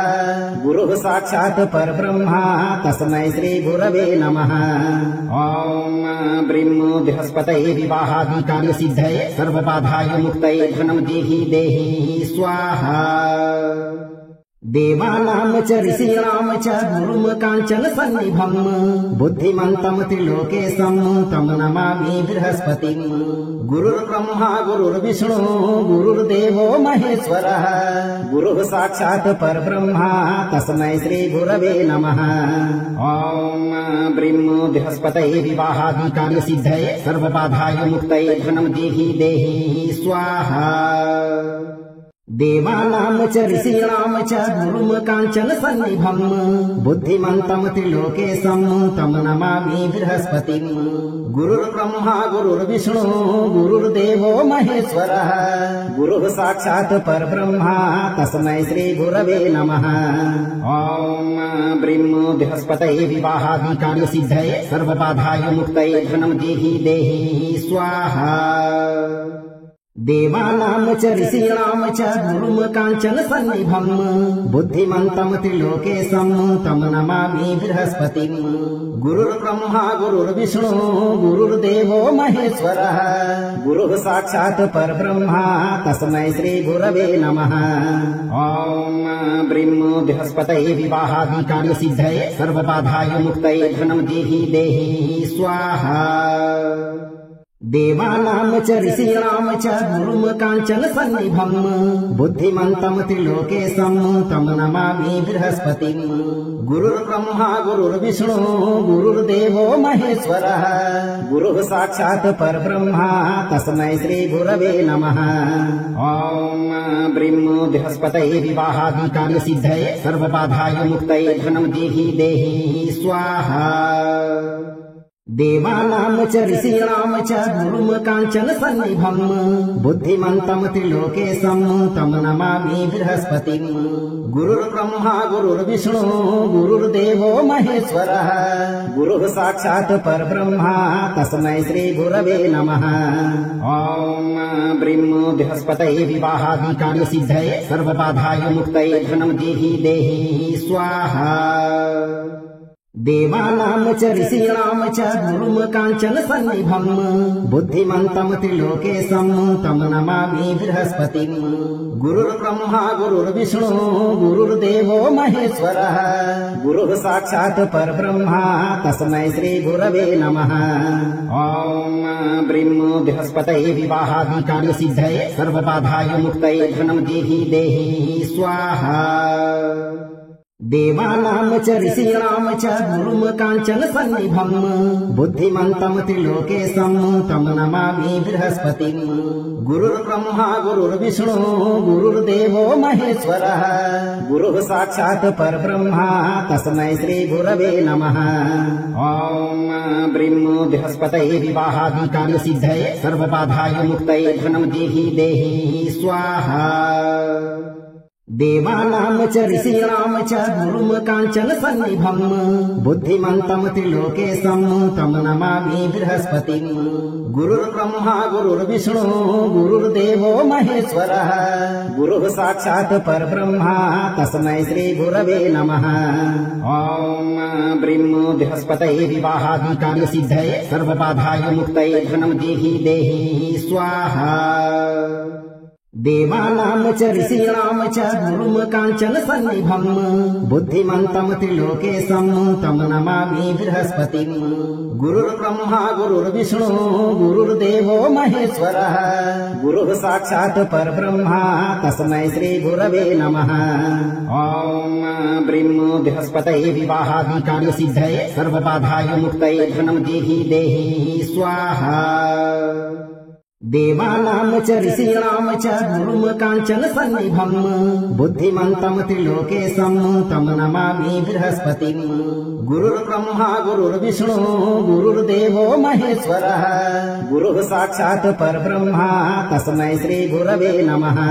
गुरुः साक्षात् परब्रह्मा तस्मै श्री गुरवे नमः। ॐ ब्रीं बृहस्पतये विवाहादि कार्य सिद्धये सर्वबाधाय मुक्तये धनं देहि देहि स्वाहा। देवानां च ऋषीणां च गुरुं काञ्चन सन्निभम् बुद्धिमन्तं त्रिलोकेशं तं नमामि बृहस्पतिम्। गुरुर्ब्रह्मा गुरुर्विष्णु गुरुर्देवो महेश्वरः गुरुः साक्षात् परब्रह्मा तस्मै श्री गुरवे नमः। ॐ ब्रीं बृहस्पतये विवाहादि कार्य सिद्धये सर्वबाधाय मुक्तये धनं देहि देहि स्वाहा। देवानां च ऋषीणां च गुरुं काञ्चन सन्निभम् बुद्धिमन्तं त्रिलोकेशं तं नमामि बृहस्पतिम्। गुरुर्ब्रह्मा गुरुर्विष्णु गुरुर्देवो महेश्वरः गुरुः साक्षात् परब्रह्मा तस्मै श्री गुरवे नमः। ॐ ब्रीं बृहस्पतये विवाहादि कार्य सिद्धये सर्वबाधाय मुक्तये धनं देहि देहि स्वाहा। देवानां च ऋषीणां च गुरुं काञ्चन सन्निभम् बुद्धिमन्तं त्रिलोकेशं तं नमामि बृहस्पतिम्। गुरुर्ब्रह्मा गुरुर्विष्णु गुरुर्देवो महेश्वरः गुरुः साक्षात् परब्रह्मा तस्मै श्री गुरवे नमः। ॐ ब्रीं बृहस्पतये विवाहादि कार्य सिद्धये सर्वबाधाय मुक्तये धनं देहि देहि स्वाहा। देवानां च ऋषीणां च गुरुं काञ्चन सन्निभम् बुद्धिमन्तं त्रिलोकेशं तं नमामि बृहस्पतिम्। गुरुर्ब्रह्मा गुरुर्विष्णु गुरुर्देवो महेश्वरः गुरुः साक्षात् परब्रह्मा तस्मै श्री गुरवे नमः। ॐ ब्रीं बृहस्पतये विवाहादि कार्य सिद्धये सर्वबाधाय मुक्तये धनं देहि देहि स्वाहा। देवानां च ऋषीणां च गुरुं काञ्चन सन्निभम् बुद्धिमन्तं त्रिलोकेशं तं नमामि बृहस्पतिम्। गुरुर्ब्रह्मा गुरुर्विष्णु गुरुर्देवो महेश्वरः गुरुः साक्षात् परब्रह्मा तस्मै श्री गुरवे नमः। ॐ ब्रीं बृहस्पतये विवाहादि कार्य सिद्धये सर्वबाधाय मुक्तये धनं देहि देहि स्वाहा। देवानां च ऋषीणां च गुरुं काञ्चन सन्निभं बुद्धिमन्तं त्रिलोकेशं तं नमामि बृहस्पतिं। गुरुर्ब्रह्मा गुरुर्विष्णु गुरुर्देवो महेश्वरः गुरुः साक्षात् परब्रह्मा तस्मै श्री गुरवे नमः। ॐ ब्रीं बृहस्पतये विवाहादि कार्य सिद्धये सर्वबाधाय मुक्तये धनं देहि देहि स्वाहा। देवानां च ऋषीणां च गुरुं काञ्चन सन्निभं बुद्धिमन्तं त्रिलोकेशं तं नमामि बृहस्पतिं। गुरुर्ब्रह्मा गुरुर्विष्णु गुरुर्देवो महेश्वरः गुरुः साक्षात् परब्रह्मा तस्मै श्री गुरवे नमः। ॐ ब्रीं बृहस्पतये विवाहादि कार्य सिद्धये सर्वबाधाय मुक्तये धनं देहि देहि स्वाहा। देवानां च ऋषीणां च गुरुं काञ्चन सन्निभं बुद्धिमन्तं त्रिलोकेशं तं नमामि बृहस्पतिं। गुरुर्ब्रह्मा गुरुर्विष्णु गुरुर्देवो महेश्वरः गुरुः साक्षात् परब्रह्मा तस्मै श्री गुरवे नमः। ॐ ब्रीं बृहस्पतये विवाहादि कार्य सिद्धये सर्वबाधाय मुक्तये धनं देहि देहि स्वाहा। देवानां च ऋषीणां च गुरुं काञ्चन सन्निभं बुद्धिमन्तं त्रिलोकेशं तं नमामि बृहस्पतिं। गुरुर्ब्रह्मा गुरुर्विष्णु गुरुर्देवो महेश्वरः गुरुः साक्षात् परब्रह्मा तस्मै श्री गुरवे नमः। ॐ ब्रीं बृहस्पतये विवाहादि कार्य सिद्धये सर्वबाधाय मुक्तये धनं देहि देहि स्वाहा। देवानां च ऋषीणां च गुरुं काञ्चन सन्निभं बुद्धिमन्तं त्रिलोकेशं तं नमामि बृहस्पतिं। गुरुर्ब्रह्मा गुरुर्विष्णु गुरुर्देवो महेश्वरः गुरुः साक्षात् परब्रह्मा तस्मै श्री गुरवे नमः।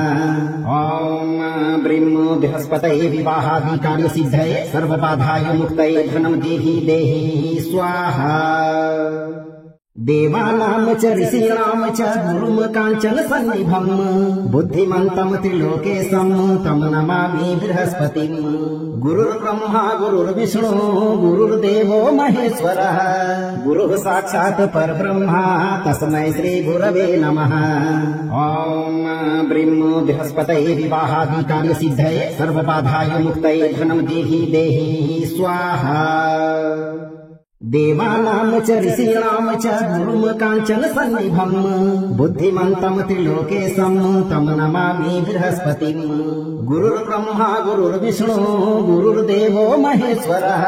ॐ ब्रीं बृहस्पतये विवाहादि कार्य सिद्धये सर्वबाधाय मुक्तये धनं देहि देहि स्वाहा। देवानां च ऋषीणां च गुरुं काञ्चन सन्निभं बुद्धिमन्तं त्रिलोकेशं तं नमामि बृहस्पतिं। गुरुर्ब्रह्मा गुरुर्विष्णु गुरुर्देवो महेश्वरः गुरुः साक्षात् परब्रह्मा तस्मै श्री गुरवे नमः। ॐ ब्रीं बृहस्पतये विवाहादि कार्य सिद्धये सर्वबाधाय मुक्तये धनं देहि देहि स्वाहा। देवानां च ऋषीणां च गुरुं काञ्चन सन्निभं बुद्धिमन्तं त्रिलोकेशं तं नमामि बृहस्पतिं। गुरुर्ब्रह्मा गुरुर्विष्णु गुरुर्देवो महेश्वरः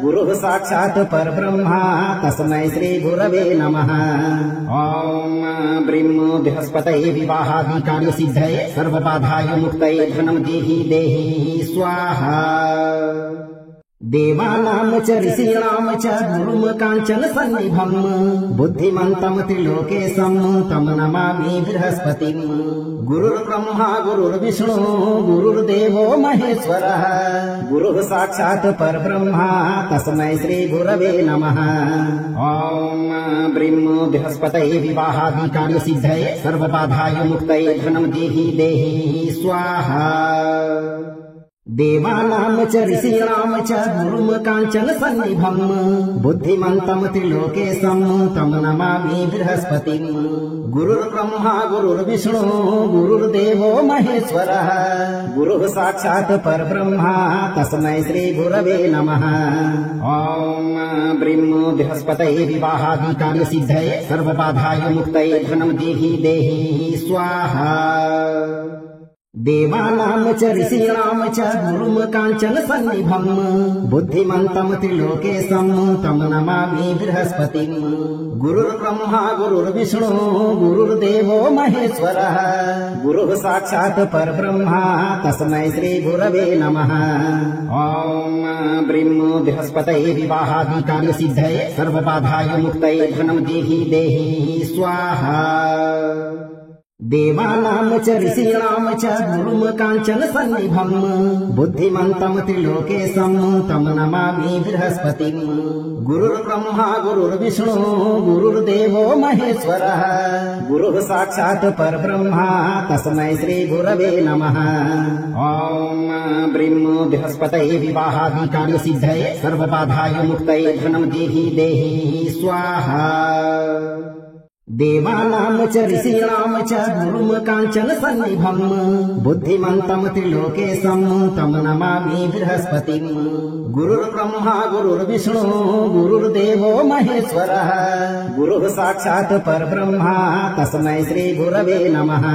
गुरुः साक्षात् परब्रह्मा तस्मै श्री गुरवे नमः। ॐ ब्रीं बृहस्पतये विवाहादि कार्य सिद्धये सर्वबाधाय मुक्तये धनं देहि देहि स्वाहा। देवानां च ऋषीणां च गुरुं काञ्चन सन्निभं बुद्धिमन्तं त्रिलोकेशं तं नमामि बृहस्पतिं। गुरुर्ब्रह्मा गुरुर्विष्णु गुरुर्देवो महेश्वरः गुरुः साक्षात् परब्रह्मा तस्मै श्री गुरवे नमः। ॐ ब्रीं बृहस्पतये विवाहादि कार्य सिद्धये सर्वबाधाय मुक्तये धनं देहि देहि स्वाहा। देवानां च ऋषीणां च गुरुं काञ्चन सन्निभं बुद्धिमन्तं त्रिलोकेशं तं नमामि बृहस्पतिं। गुरुर्ब्रह्मा गुरुर्विष्णु गुरुर्देवो महेश्वरः गुरुः साक्षात् परब्रह्मा तस्मै श्री गुरवे नमः। ॐ ब्रीं बृहस्पतये विवाहादि कार्य सिद्धये सर्वबाधाय मुक्तये धनं देहि देहि स्वाहा। देवानां च ऋषीणां च गुरुं काञ्चन सन्निभं बुद्धिमन्तं त्रिलोकेशं तं नमामि बृहस्पतिं। गुरुर्ब्रह्मा गुरुर्विष्णु गुरुर्देवो महेश्वरः गुरुः साक्षात् परब्रह्मा तस्मै श्री गुरवे नमः। ॐ ब्रीं बृहस्पतये विवाहादि कार्य सिद्धये सर्वबाधाय मुक्तये धनं देहि देहि स्वाहा। देवानां च ऋषीणां च गुरुं काञ्चन सन्निभं बुद्धिमन्तं त्रिलोकेशं तं नमामि बृहस्पतिं। गुरुर्ब्रह्मा गुरुर्विष्णु गुरुर्देवो महेश्वरः गुरुः साक्षात् परब्रह्मा तस्मै श्री गुरवे नमः। ॐ ब्रह्म बृहस्पतये विवाहादि कार्य सिद्धये सर्वबाधाय मुक्तये धनं देहि देहि स्वाहा। देवानां च ऋषीणां च गुरुं काञ्चन सन्निभं बुद्धिमन्तं त्रिलोकेशं तं नमामि बृहस्पतिं। गुरुर्ब्रह्मा गुरुर्विष्णु गुरुर्देवो महेश्वरः गुरुः साक्षात् परब्रह्मा तस्मै श्री गुरवे नमः।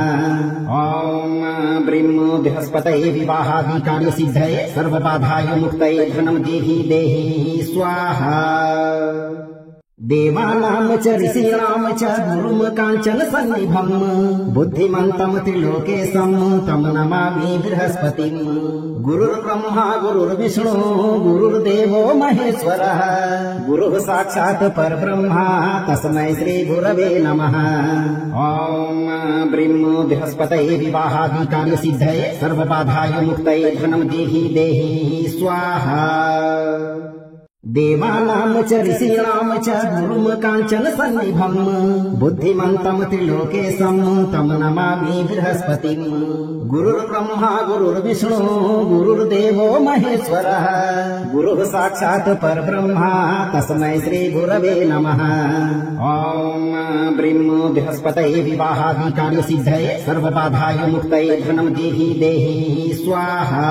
ॐ ब्रह्म बृहस्पतये विवाहादि कार्य सिद्धये सर्वबाधाय मुक्तये धनं देहि देहि स्वाहा। देवानां च ऋषीणां च गुरुं काञ्चन सन्निभं बुद्धिमन्तं त्रिलोकेशं तं नमामि बृहस्पतिं। गुरुर्ब्रह्मा गुरुर्विष्णु गुरुर्देवो महेश्वरः गुरुः साक्षात् परब्रह्मा तस्मै श्री गुरवे नमः। ॐ ब्रह्म बृहस्पतये विवाहादि कार्य सिद्धये सर्वबाधाय मुक्तये धनं देहि देहि स्वाहा। देवानां च ऋषीणां च गुरुं काञ्चन सन्निभं बुद्धिमन्तं त्रिलोकेशं तं नमामि बृहस्पतिं। गुरुर्ब्रह्मा गुरुर्विष्णु गुरुर्देवो महेश्वरः गुरुः साक्षात् परब्रह्मा तस्मै श्री गुरवे नमः। ॐ ब्रह्म बृहस्पतये विवाहादि कार्य सिद्धये सर्वबाधाय मुक्तये धनं देहि देहि स्वाहा।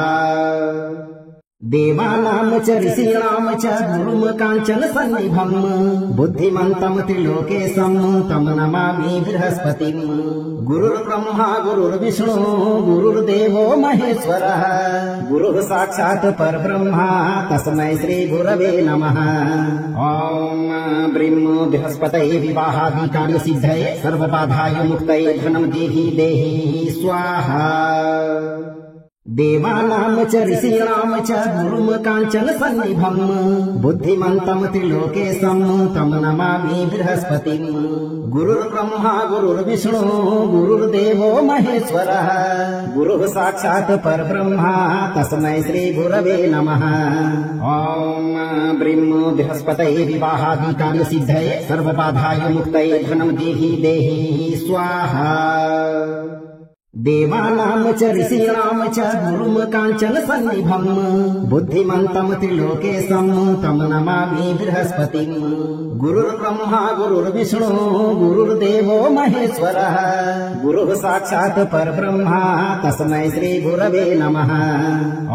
देवानां च ऋषीणां च गुरुं काञ्चन सन्निभं बुद्धिमन्तं त्रिलोकेशं तं नमामि बृहस्पतिं। गुरुर्ब्रह्मा गुरुर्विष्णु गुरुर्देवो महेश्वरः गुरुः साक्षात् परब्रह्मा तस्मै श्री गुरवे नमः। ॐ ब्रह्म बृहस्पतये विवाहादि कार्य सिद्धये सर्वबाधाय मुक्तये धनं देहि देहि स्वाहा। देवानां च ऋषीणां च गुरुं काञ्चन सन्निभं बुद्धिमन्तं त्रिलोकेशं तं नमामि बृहस्पतिं। गुरुर्ब्रह्मा गुरुर्विष्णु गुरुर्देवो महेश्वरः गुरुः साक्षात् परब्रह्मा तस्मै श्री गुरवे नमः। ॐ ब्रह्म बृहस्पतये विवाहादि कार्य सिद्धये सर्वबाधाय मुक्तये धनं देहि देहि स्वाहा। देवानां च ऋषीणां च गुरुं काञ्चन सन्निभं बुद्धिमन्तं त्रिलोकेशं तं नमामि बृहस्पतिं। गुरुर्ब्रह्मा गुरुर्विष्णु गुरुर्देवो महेश्वरः गुरुः साक्षात् परब्रह्मा तस्मै श्री गुरवे नमः।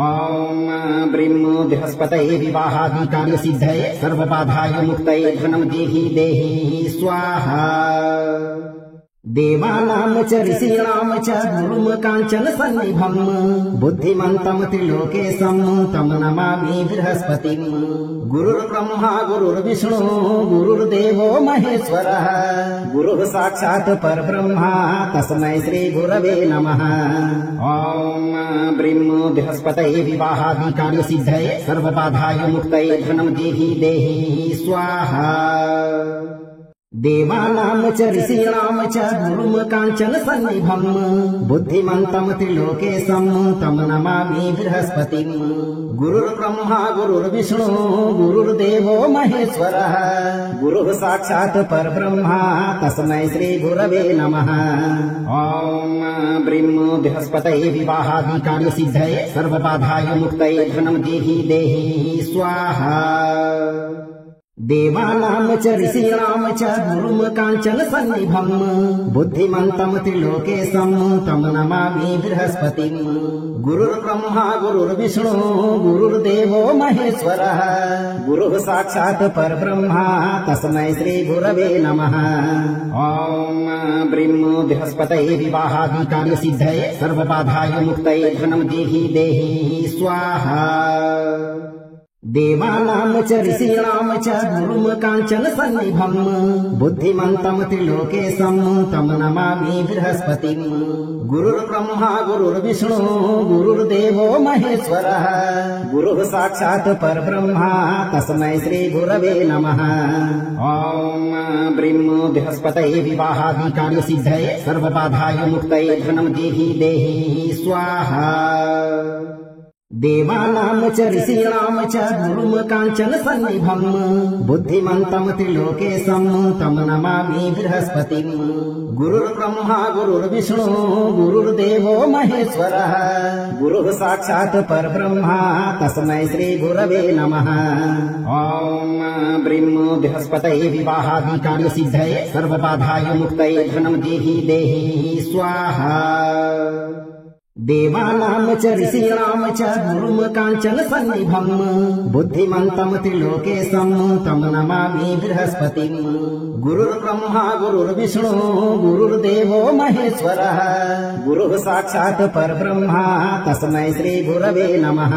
ॐ ब्रह्म बृहस्पतये विवाहादि कार्य सिद्धये सर्वबाधाय मुक्तये धनं देहि देहि स्वाहा। देवानां च ऋषीणां च गुरुं काञ्चन सन्निभं बुद्धिमन्तं त्रिलोकेशं तं नमामि बृहस्पतिं। गुरुर्ब्रह्मा गुरुर्विष्णु गुरुर्देवो महेश्वरः गुरुः साक्षात् परब्रह्मा तस्मै श्री गुरवे नमः। ॐ ब्रह्म बृहस्पतये विवाहादि कार्य सिद्धये सर्वबाधाय मुक्तये धनं देहि देहि स्वाहा। देवानां च ऋषीणां च गुरुं काञ्चन सन्निभं बुद्धिमन्तं त्रिलोकेशं तं नमामि बृहस्पतिं। गुरुर्ब्रह्मा गुरुर्विष्णु गुरुर्देवो महेश्वरः गुरुः साक्षात् परब्रह्मा तस्मै श्री गुरवे नमः। ॐ ब्रह्म बृहस्पतये विवाहादि कार्य सिद्धये सर्वबाधाय मुक्तये धनं देहि देहि स्वाहा। देवानां च ऋषीणां च गुरुं काञ्चन सन्निभं बुद्धिमन्तं त्रिलोकेशं तं नमामि बृहस्पतिं। गुरुर्ब्रह्मा गुरुर्विष्णु गुरुर्देवो महेश्वरः गुरुः साक्षात् परब्रह्मा तस्मै श्री गुरवे नमः। ॐ ब्रह्म बृहस्पतये विवाहादि कार्य सिद्धये सर्वबाधाय मुक्तये धनं देहि देहि स्वाहा। देवानां च ऋषीणां च गुरुं काञ्चन सन्निभं बुद्धिमन्तं त्रिलोकेशं तं नमामि बृहस्पतिं। गुरुर्ब्रह्मा गुरुर्विष्णु गुरुर्देवो महेश्वरः गुरुः साक्षात् परब्रह्मा तस्मै श्री गुरवे नमः। ॐ ब्रीं बृहस्पतये विवाहादि कार्य सिद्धये सर्वबाधाय मुक्तये धनं देहि स्वाहा। देवानां च ऋषीणां च गुरुं काञ्चन सन्निभं बुद्धिमन्तं त्रिलोकेशं तं नमामि बृहस्पतिं। गुरुर्ब्रह्मा गुरुर्विष्णु गुरुर्देवो महेश्वरः गुरुः साक्षात् परब्रह्मा तस्मै श्री गुरवे नमः। ॐ ब्रीं बृहस्पतये विवाहादि कार्य सिद्धये सर्वबाधाय मुक्तये धनं देहि स्वाहा। देवानां च ऋषीणां च गुरुं काञ्चन सन्निभं बुद्धिमन्तं त्रिलोकेशं तं नमामि बृहस्पतिं। गुरुर्ब्रह्मा गुरुर्विष्णु गुरुर्देवो महेश्वरः गुरुः साक्षात् परब्रह्मा तस्मै श्री गुरवे नमः।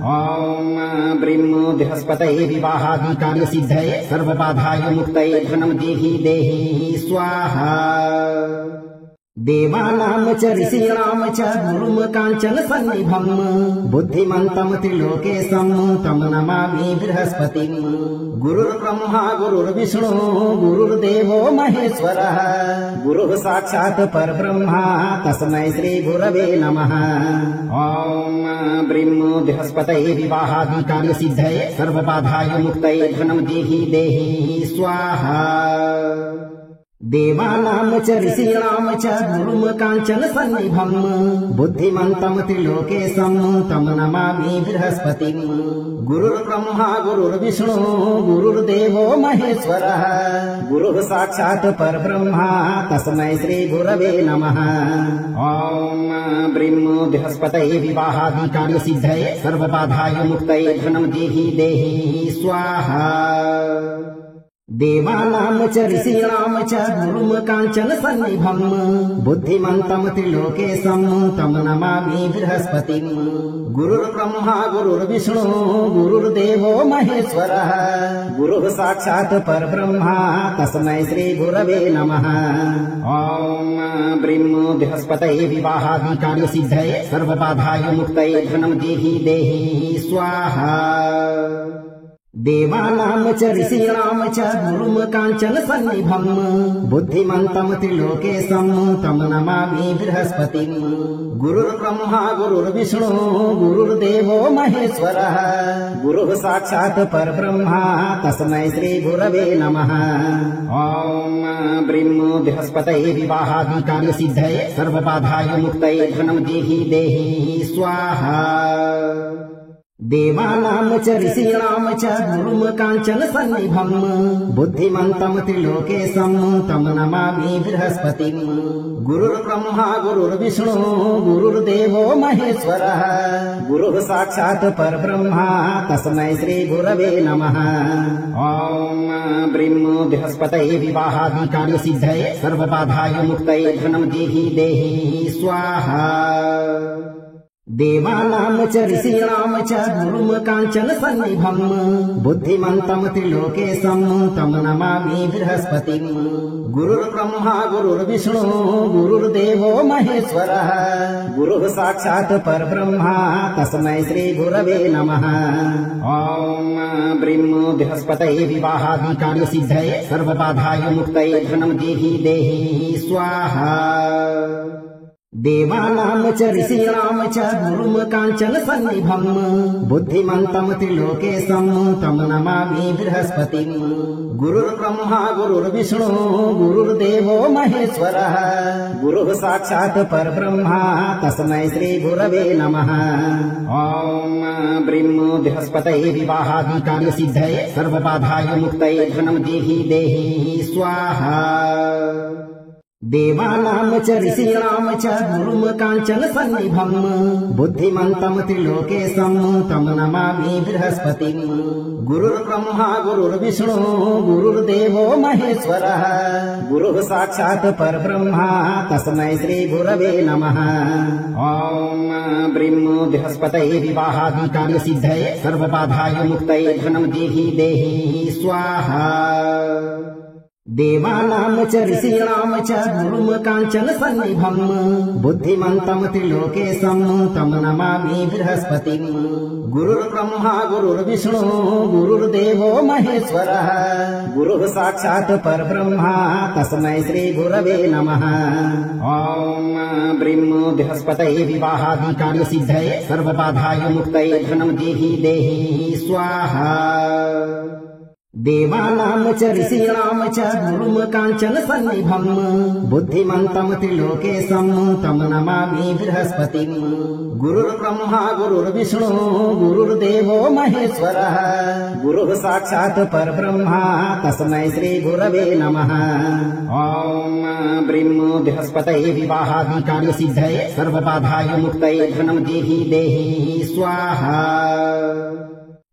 ॐ ब्रीं बृहस्पतये विवाहादि कार्य सिद्धये सर्वबाधाय मुक्तये धनं देहि स्वाहा। देवानां च ऋषीणां च गुरुं काञ्चन सन्निभं बुद्धिमन्तं त्रिलोकेशं तं नमामि बृहस्पतिं। गुरुर्ब्रह्मा गुरुर्विष्णु गुरुर्देवो महेश्वरः गुरुः साक्षात् परब्रह्मा तस्मै श्री गुरवे नमः। ॐ ब्रीं बृहस्पतये विवाहादि कार्य सिद्धये सर्वबाधाय मुक्तये धनं देहि स्वाहा। देवानां च ऋषीणां च गुरुं काञ्चन सन्निभं बुद्धिमन्तं त्रिलोकेशं तं नमामि बृहस्पतिं। गुरुर्ब्रह्मा गुरुर्विष्णु गुरुर्देवो महेश्वरः गुरुः साक्षात् परब्रह्मा तस्मै श्री गुरवे नमः। ॐ ब्रीं बृहस्पतये विवाहादि कार्य सिद्धये सर्वबाधाय मुक्तये धनं देहि स्वाहा। देवानां च ऋषीणां च गुरुं काञ्चन सन्निभं बुद्धिमन्तं त्रिलोकेशं तं नमामि बृहस्पतिं। गुरुर्ब्रह्मा गुरुर्विष्णु गुरुर्देवो महेश्वरः गुरुः साक्षात् परब्रह्मा तस्मै श्री गुरवे नमः। ॐ ब्रीं बृहस्पतये विवाहादि कार्य सिद्धये सर्वबाधाय मुक्तये धनं देहि स्वाहा। देवानां च ऋषीणां च गुरुं काञ्चन सन्निभं बुद्धिमन्तं त्रिलोकेशं तं नमामि बृहस्पतिं। गुरुर्ब्रह्मा गुरुर्विष्णु गुरुर्देवो महेश्वरः गुरुः साक्षात् परब्रह्मा तस्मै श्री गुरवे नमः। ॐ ब्रीं बृहस्पतये विवाहादि कार्य सिद्धये सर्वबाधाय मुक्तये धनं देहि स्वाहा। देवानां च ऋषीणां च गुरुं काञ्चन सन्निभं बुद्धिमन्तं त्रिलोकेशं तं नमामि बृहस्पतिं। गुरुर्ब्रह्मा गुरुर्विष्णु गुरुर्देवो महेश्वरः गुरुः साक्षात् परब्रह्मा तस्मै श्री गुरवे नमः। ॐ ब्रीं बृहस्पतये विवाहादि कार्य सिद्धये सर्वबाधाय मुक्तये धनं देहि स्वाहा। देवानां च ऋषीणां च गुरुं काञ्चन सन्निभं बुद्धिमन्तं त्रिलोकेशं तं नमामि बृहस्पतिं। गुरुर्ब्रह्मा गुरुर्विष्णु गुरुर्देवो महेश्वरः गुरुः साक्षात् परब्रह्मा तस्मै श्री गुरवे नमः। ॐ ब्रीं बृहस्पतये विवाहादि कार्य सिद्धये सर्वबाधाय मुक्तये धनं देहि स्वाहा। देवानां च ऋषीणां च गुरुं काञ्चन सन्निभं बुद्धिमन्तं त्रिलोकेशं तं नमामि बृहस्पतिं। गुरुर्ब्रह्मा गुरुर्विष्णु गुरुर्देवो महेश्वरः गुरुः साक्षात् परब्रह्मा तस्मै श्री गुरवे नमः। ॐ ब्रीं बृहस्पतये विवाहादि कार्य सिद्धये सर्वबाधाय मुक्तये धनं देहि स्वाहा। देवानां च ऋषीणां च गुरुं काञ्चन सन्निभं बुद्धिमन्तं त्रिलोकेशं तं नमामि बृहस्पतिं। गुरुर्ब्रह्मा गुरुर्विष्णु गुरुर्देवो महेश्वरः गुरुः साक्षात् परब्रह्मा तस्मै श्री गुरवे नमः। ॐ ब्रीं बृहस्पतये विवाहादि कार्यसिद्धये सर्वबाधाय मुक्तये धनं देहि देहि स्वाहा। देवानां च ऋषीणां च गुरुं काञ्चन सन्निभं बुद्धिमन्तं त्रिलोकेशं तं नमामि बृहस्पतिं। गुरुर्ब्रह्मा गुरुर्विष्णु गुरुर्देवो महेश्वरः गुरुः साक्षात् परब्रह्मा तस्मै श्री गुरवे नमः। ॐ ब्रीं बृहस्पतये विवाहादि कार्यसिद्धये सर्वबाधाय मुक्तये धनं देहि देहि स्वाहा। देवानां च ऋषीणां च गुरुं काञ्चन सन्निभं बुद्धिमन्तं त्रिलोकेशं तं नमामि बृहस्पतिं। गुरुर्ब्रह्मा गुरुर्विष्णु गुरुर्देवो महेश्वरः गुरुः साक्षात् परब्रह्मा तस्मै श्री गुरवे नमः। ॐ ब्रीं बृहस्पतये विवाहादि कार्यसिद्धये सर्वबाधाय मुक्तये धनं देहि देहि स्वाहा।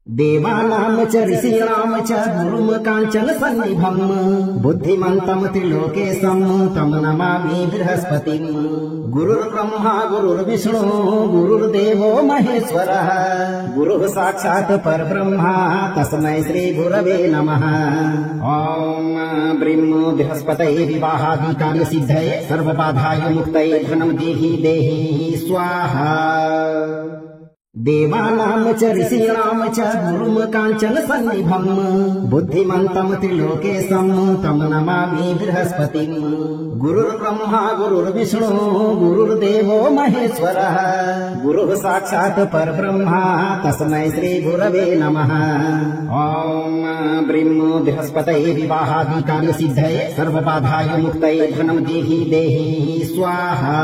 देवानां च ऋषीणां च गुरुं काञ्चन सन्निभं बुद्धिमन्तं त्रिलोकेशं तं नमामि बृहस्पतिं। गुरुर्ब्रह्मा गुरुर्विष्णु गुरुर्देवो महेश्वरः गुरुः साक्षात् परब्रह्मा तस्मै श्री गुरवे नमः। ॐ ब्रीं बृहस्पतये विवाहादि कार्यसिद्धये सर्वबाधाय मुक्तये धनं देहि देहि स्वाहा। देवानां च ऋषीणां च गुरुं काञ्चन सन्निभं बुद्धिमन्तं त्रिलोकेशं तं नमामि बृहस्पतिं। गुरुर्ब्रह्मा गुरुर्विष्णु गुरुर्देवो महेश्वरः गुरुः साक्षात् परब्रह्मा तस्मै श्री गुरवे नमः। ॐ ब्रीं बृहस्पतये विवाहादि कार्यसिद्धये सर्वबाधाय मुक्तये धनं देहि देहि स्वाहा।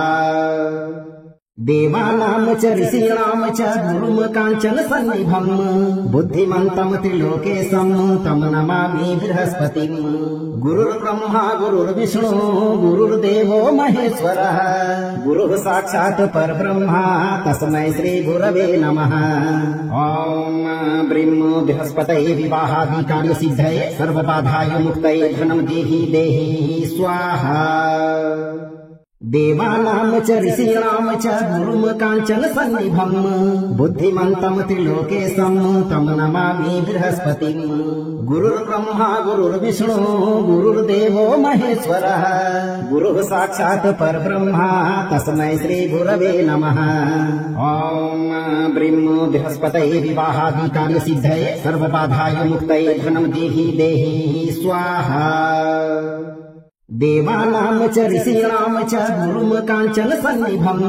देवानां च ऋषीणां च गुरुं काञ्चन सन्निभं बुद्धिमन्तं त्रिलोकेशं तं नमामि बृहस्पतिं। गुरुर्ब्रह्मा गुरुर्विष्णु गुरुर्देवो महेश्वरः गुरुः साक्षात् परब्रह्मा तस्मै श्री गुरवे नमः। ॐ ब्रीं बृहस्पतये विवाहादि कार्यसिद्धये सर्वबाधाय मुक्तये धनं देहि देहि स्वाहा। देवानां च ऋषीणां च गुरुं काञ्चन सन्निभं बुद्धिमन्तं त्रिलोकेशं तं नमामि बृहस्पतिं। गुरुर्ब्रह्मा गुरुर्विष्णु गुरुर्देवो महेश्वरः गुरुः साक्षात् परब्रह्मा तस्मै श्री गुरवे नमः। ॐ ब्रीं बृहस्पतये विवाहादि कार्यसिद्धये सर्वबाधाय मुक्तये धनं देहि देहि स्वाहा। देवानां च ऋषीणां च गुरुं काञ्चन सन्निभं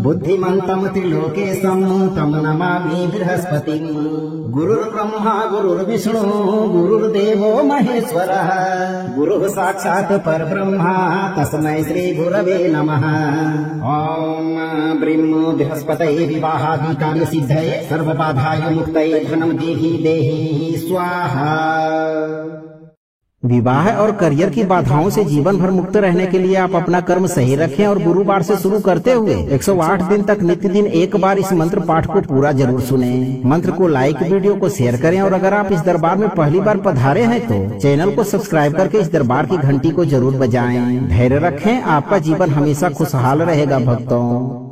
बुद्धिमन्तं त्रिलोकेशं तं नमामि बृहस्पतिं। गुरुर्ब्रह्मा गुरुर्विष्णु गुरुर्देवो महेश्वरः गुरुः साक्षात् परब्रह्मा तस्मै श्री गुरवे नमः। ॐ ब्रीं बृहस्पतये विवाहादि कार्यसिद्धये सर्वबाधाय मुक्तये धनं देहि देहि स्वाहा। विवाह और करियर की बाधाओं से जीवन भर मुक्त रहने के लिए आप अपना कर्म सही रखें और गुरुवार से शुरू करते हुए 108 दिन तक नित्य दिन एक बार इस मंत्र पाठ को पूरा जरूर सुनें। मंत्र को लाइक, वीडियो को शेयर करें और अगर आप इस दरबार में पहली बार पधारे हैं तो चैनल को सब्सक्राइब करके इस दरबार की घंटी को जरूर बजाएं। धैर्य रखें, आपका जीवन हमेशा खुशहाल रहेगा भक्तों।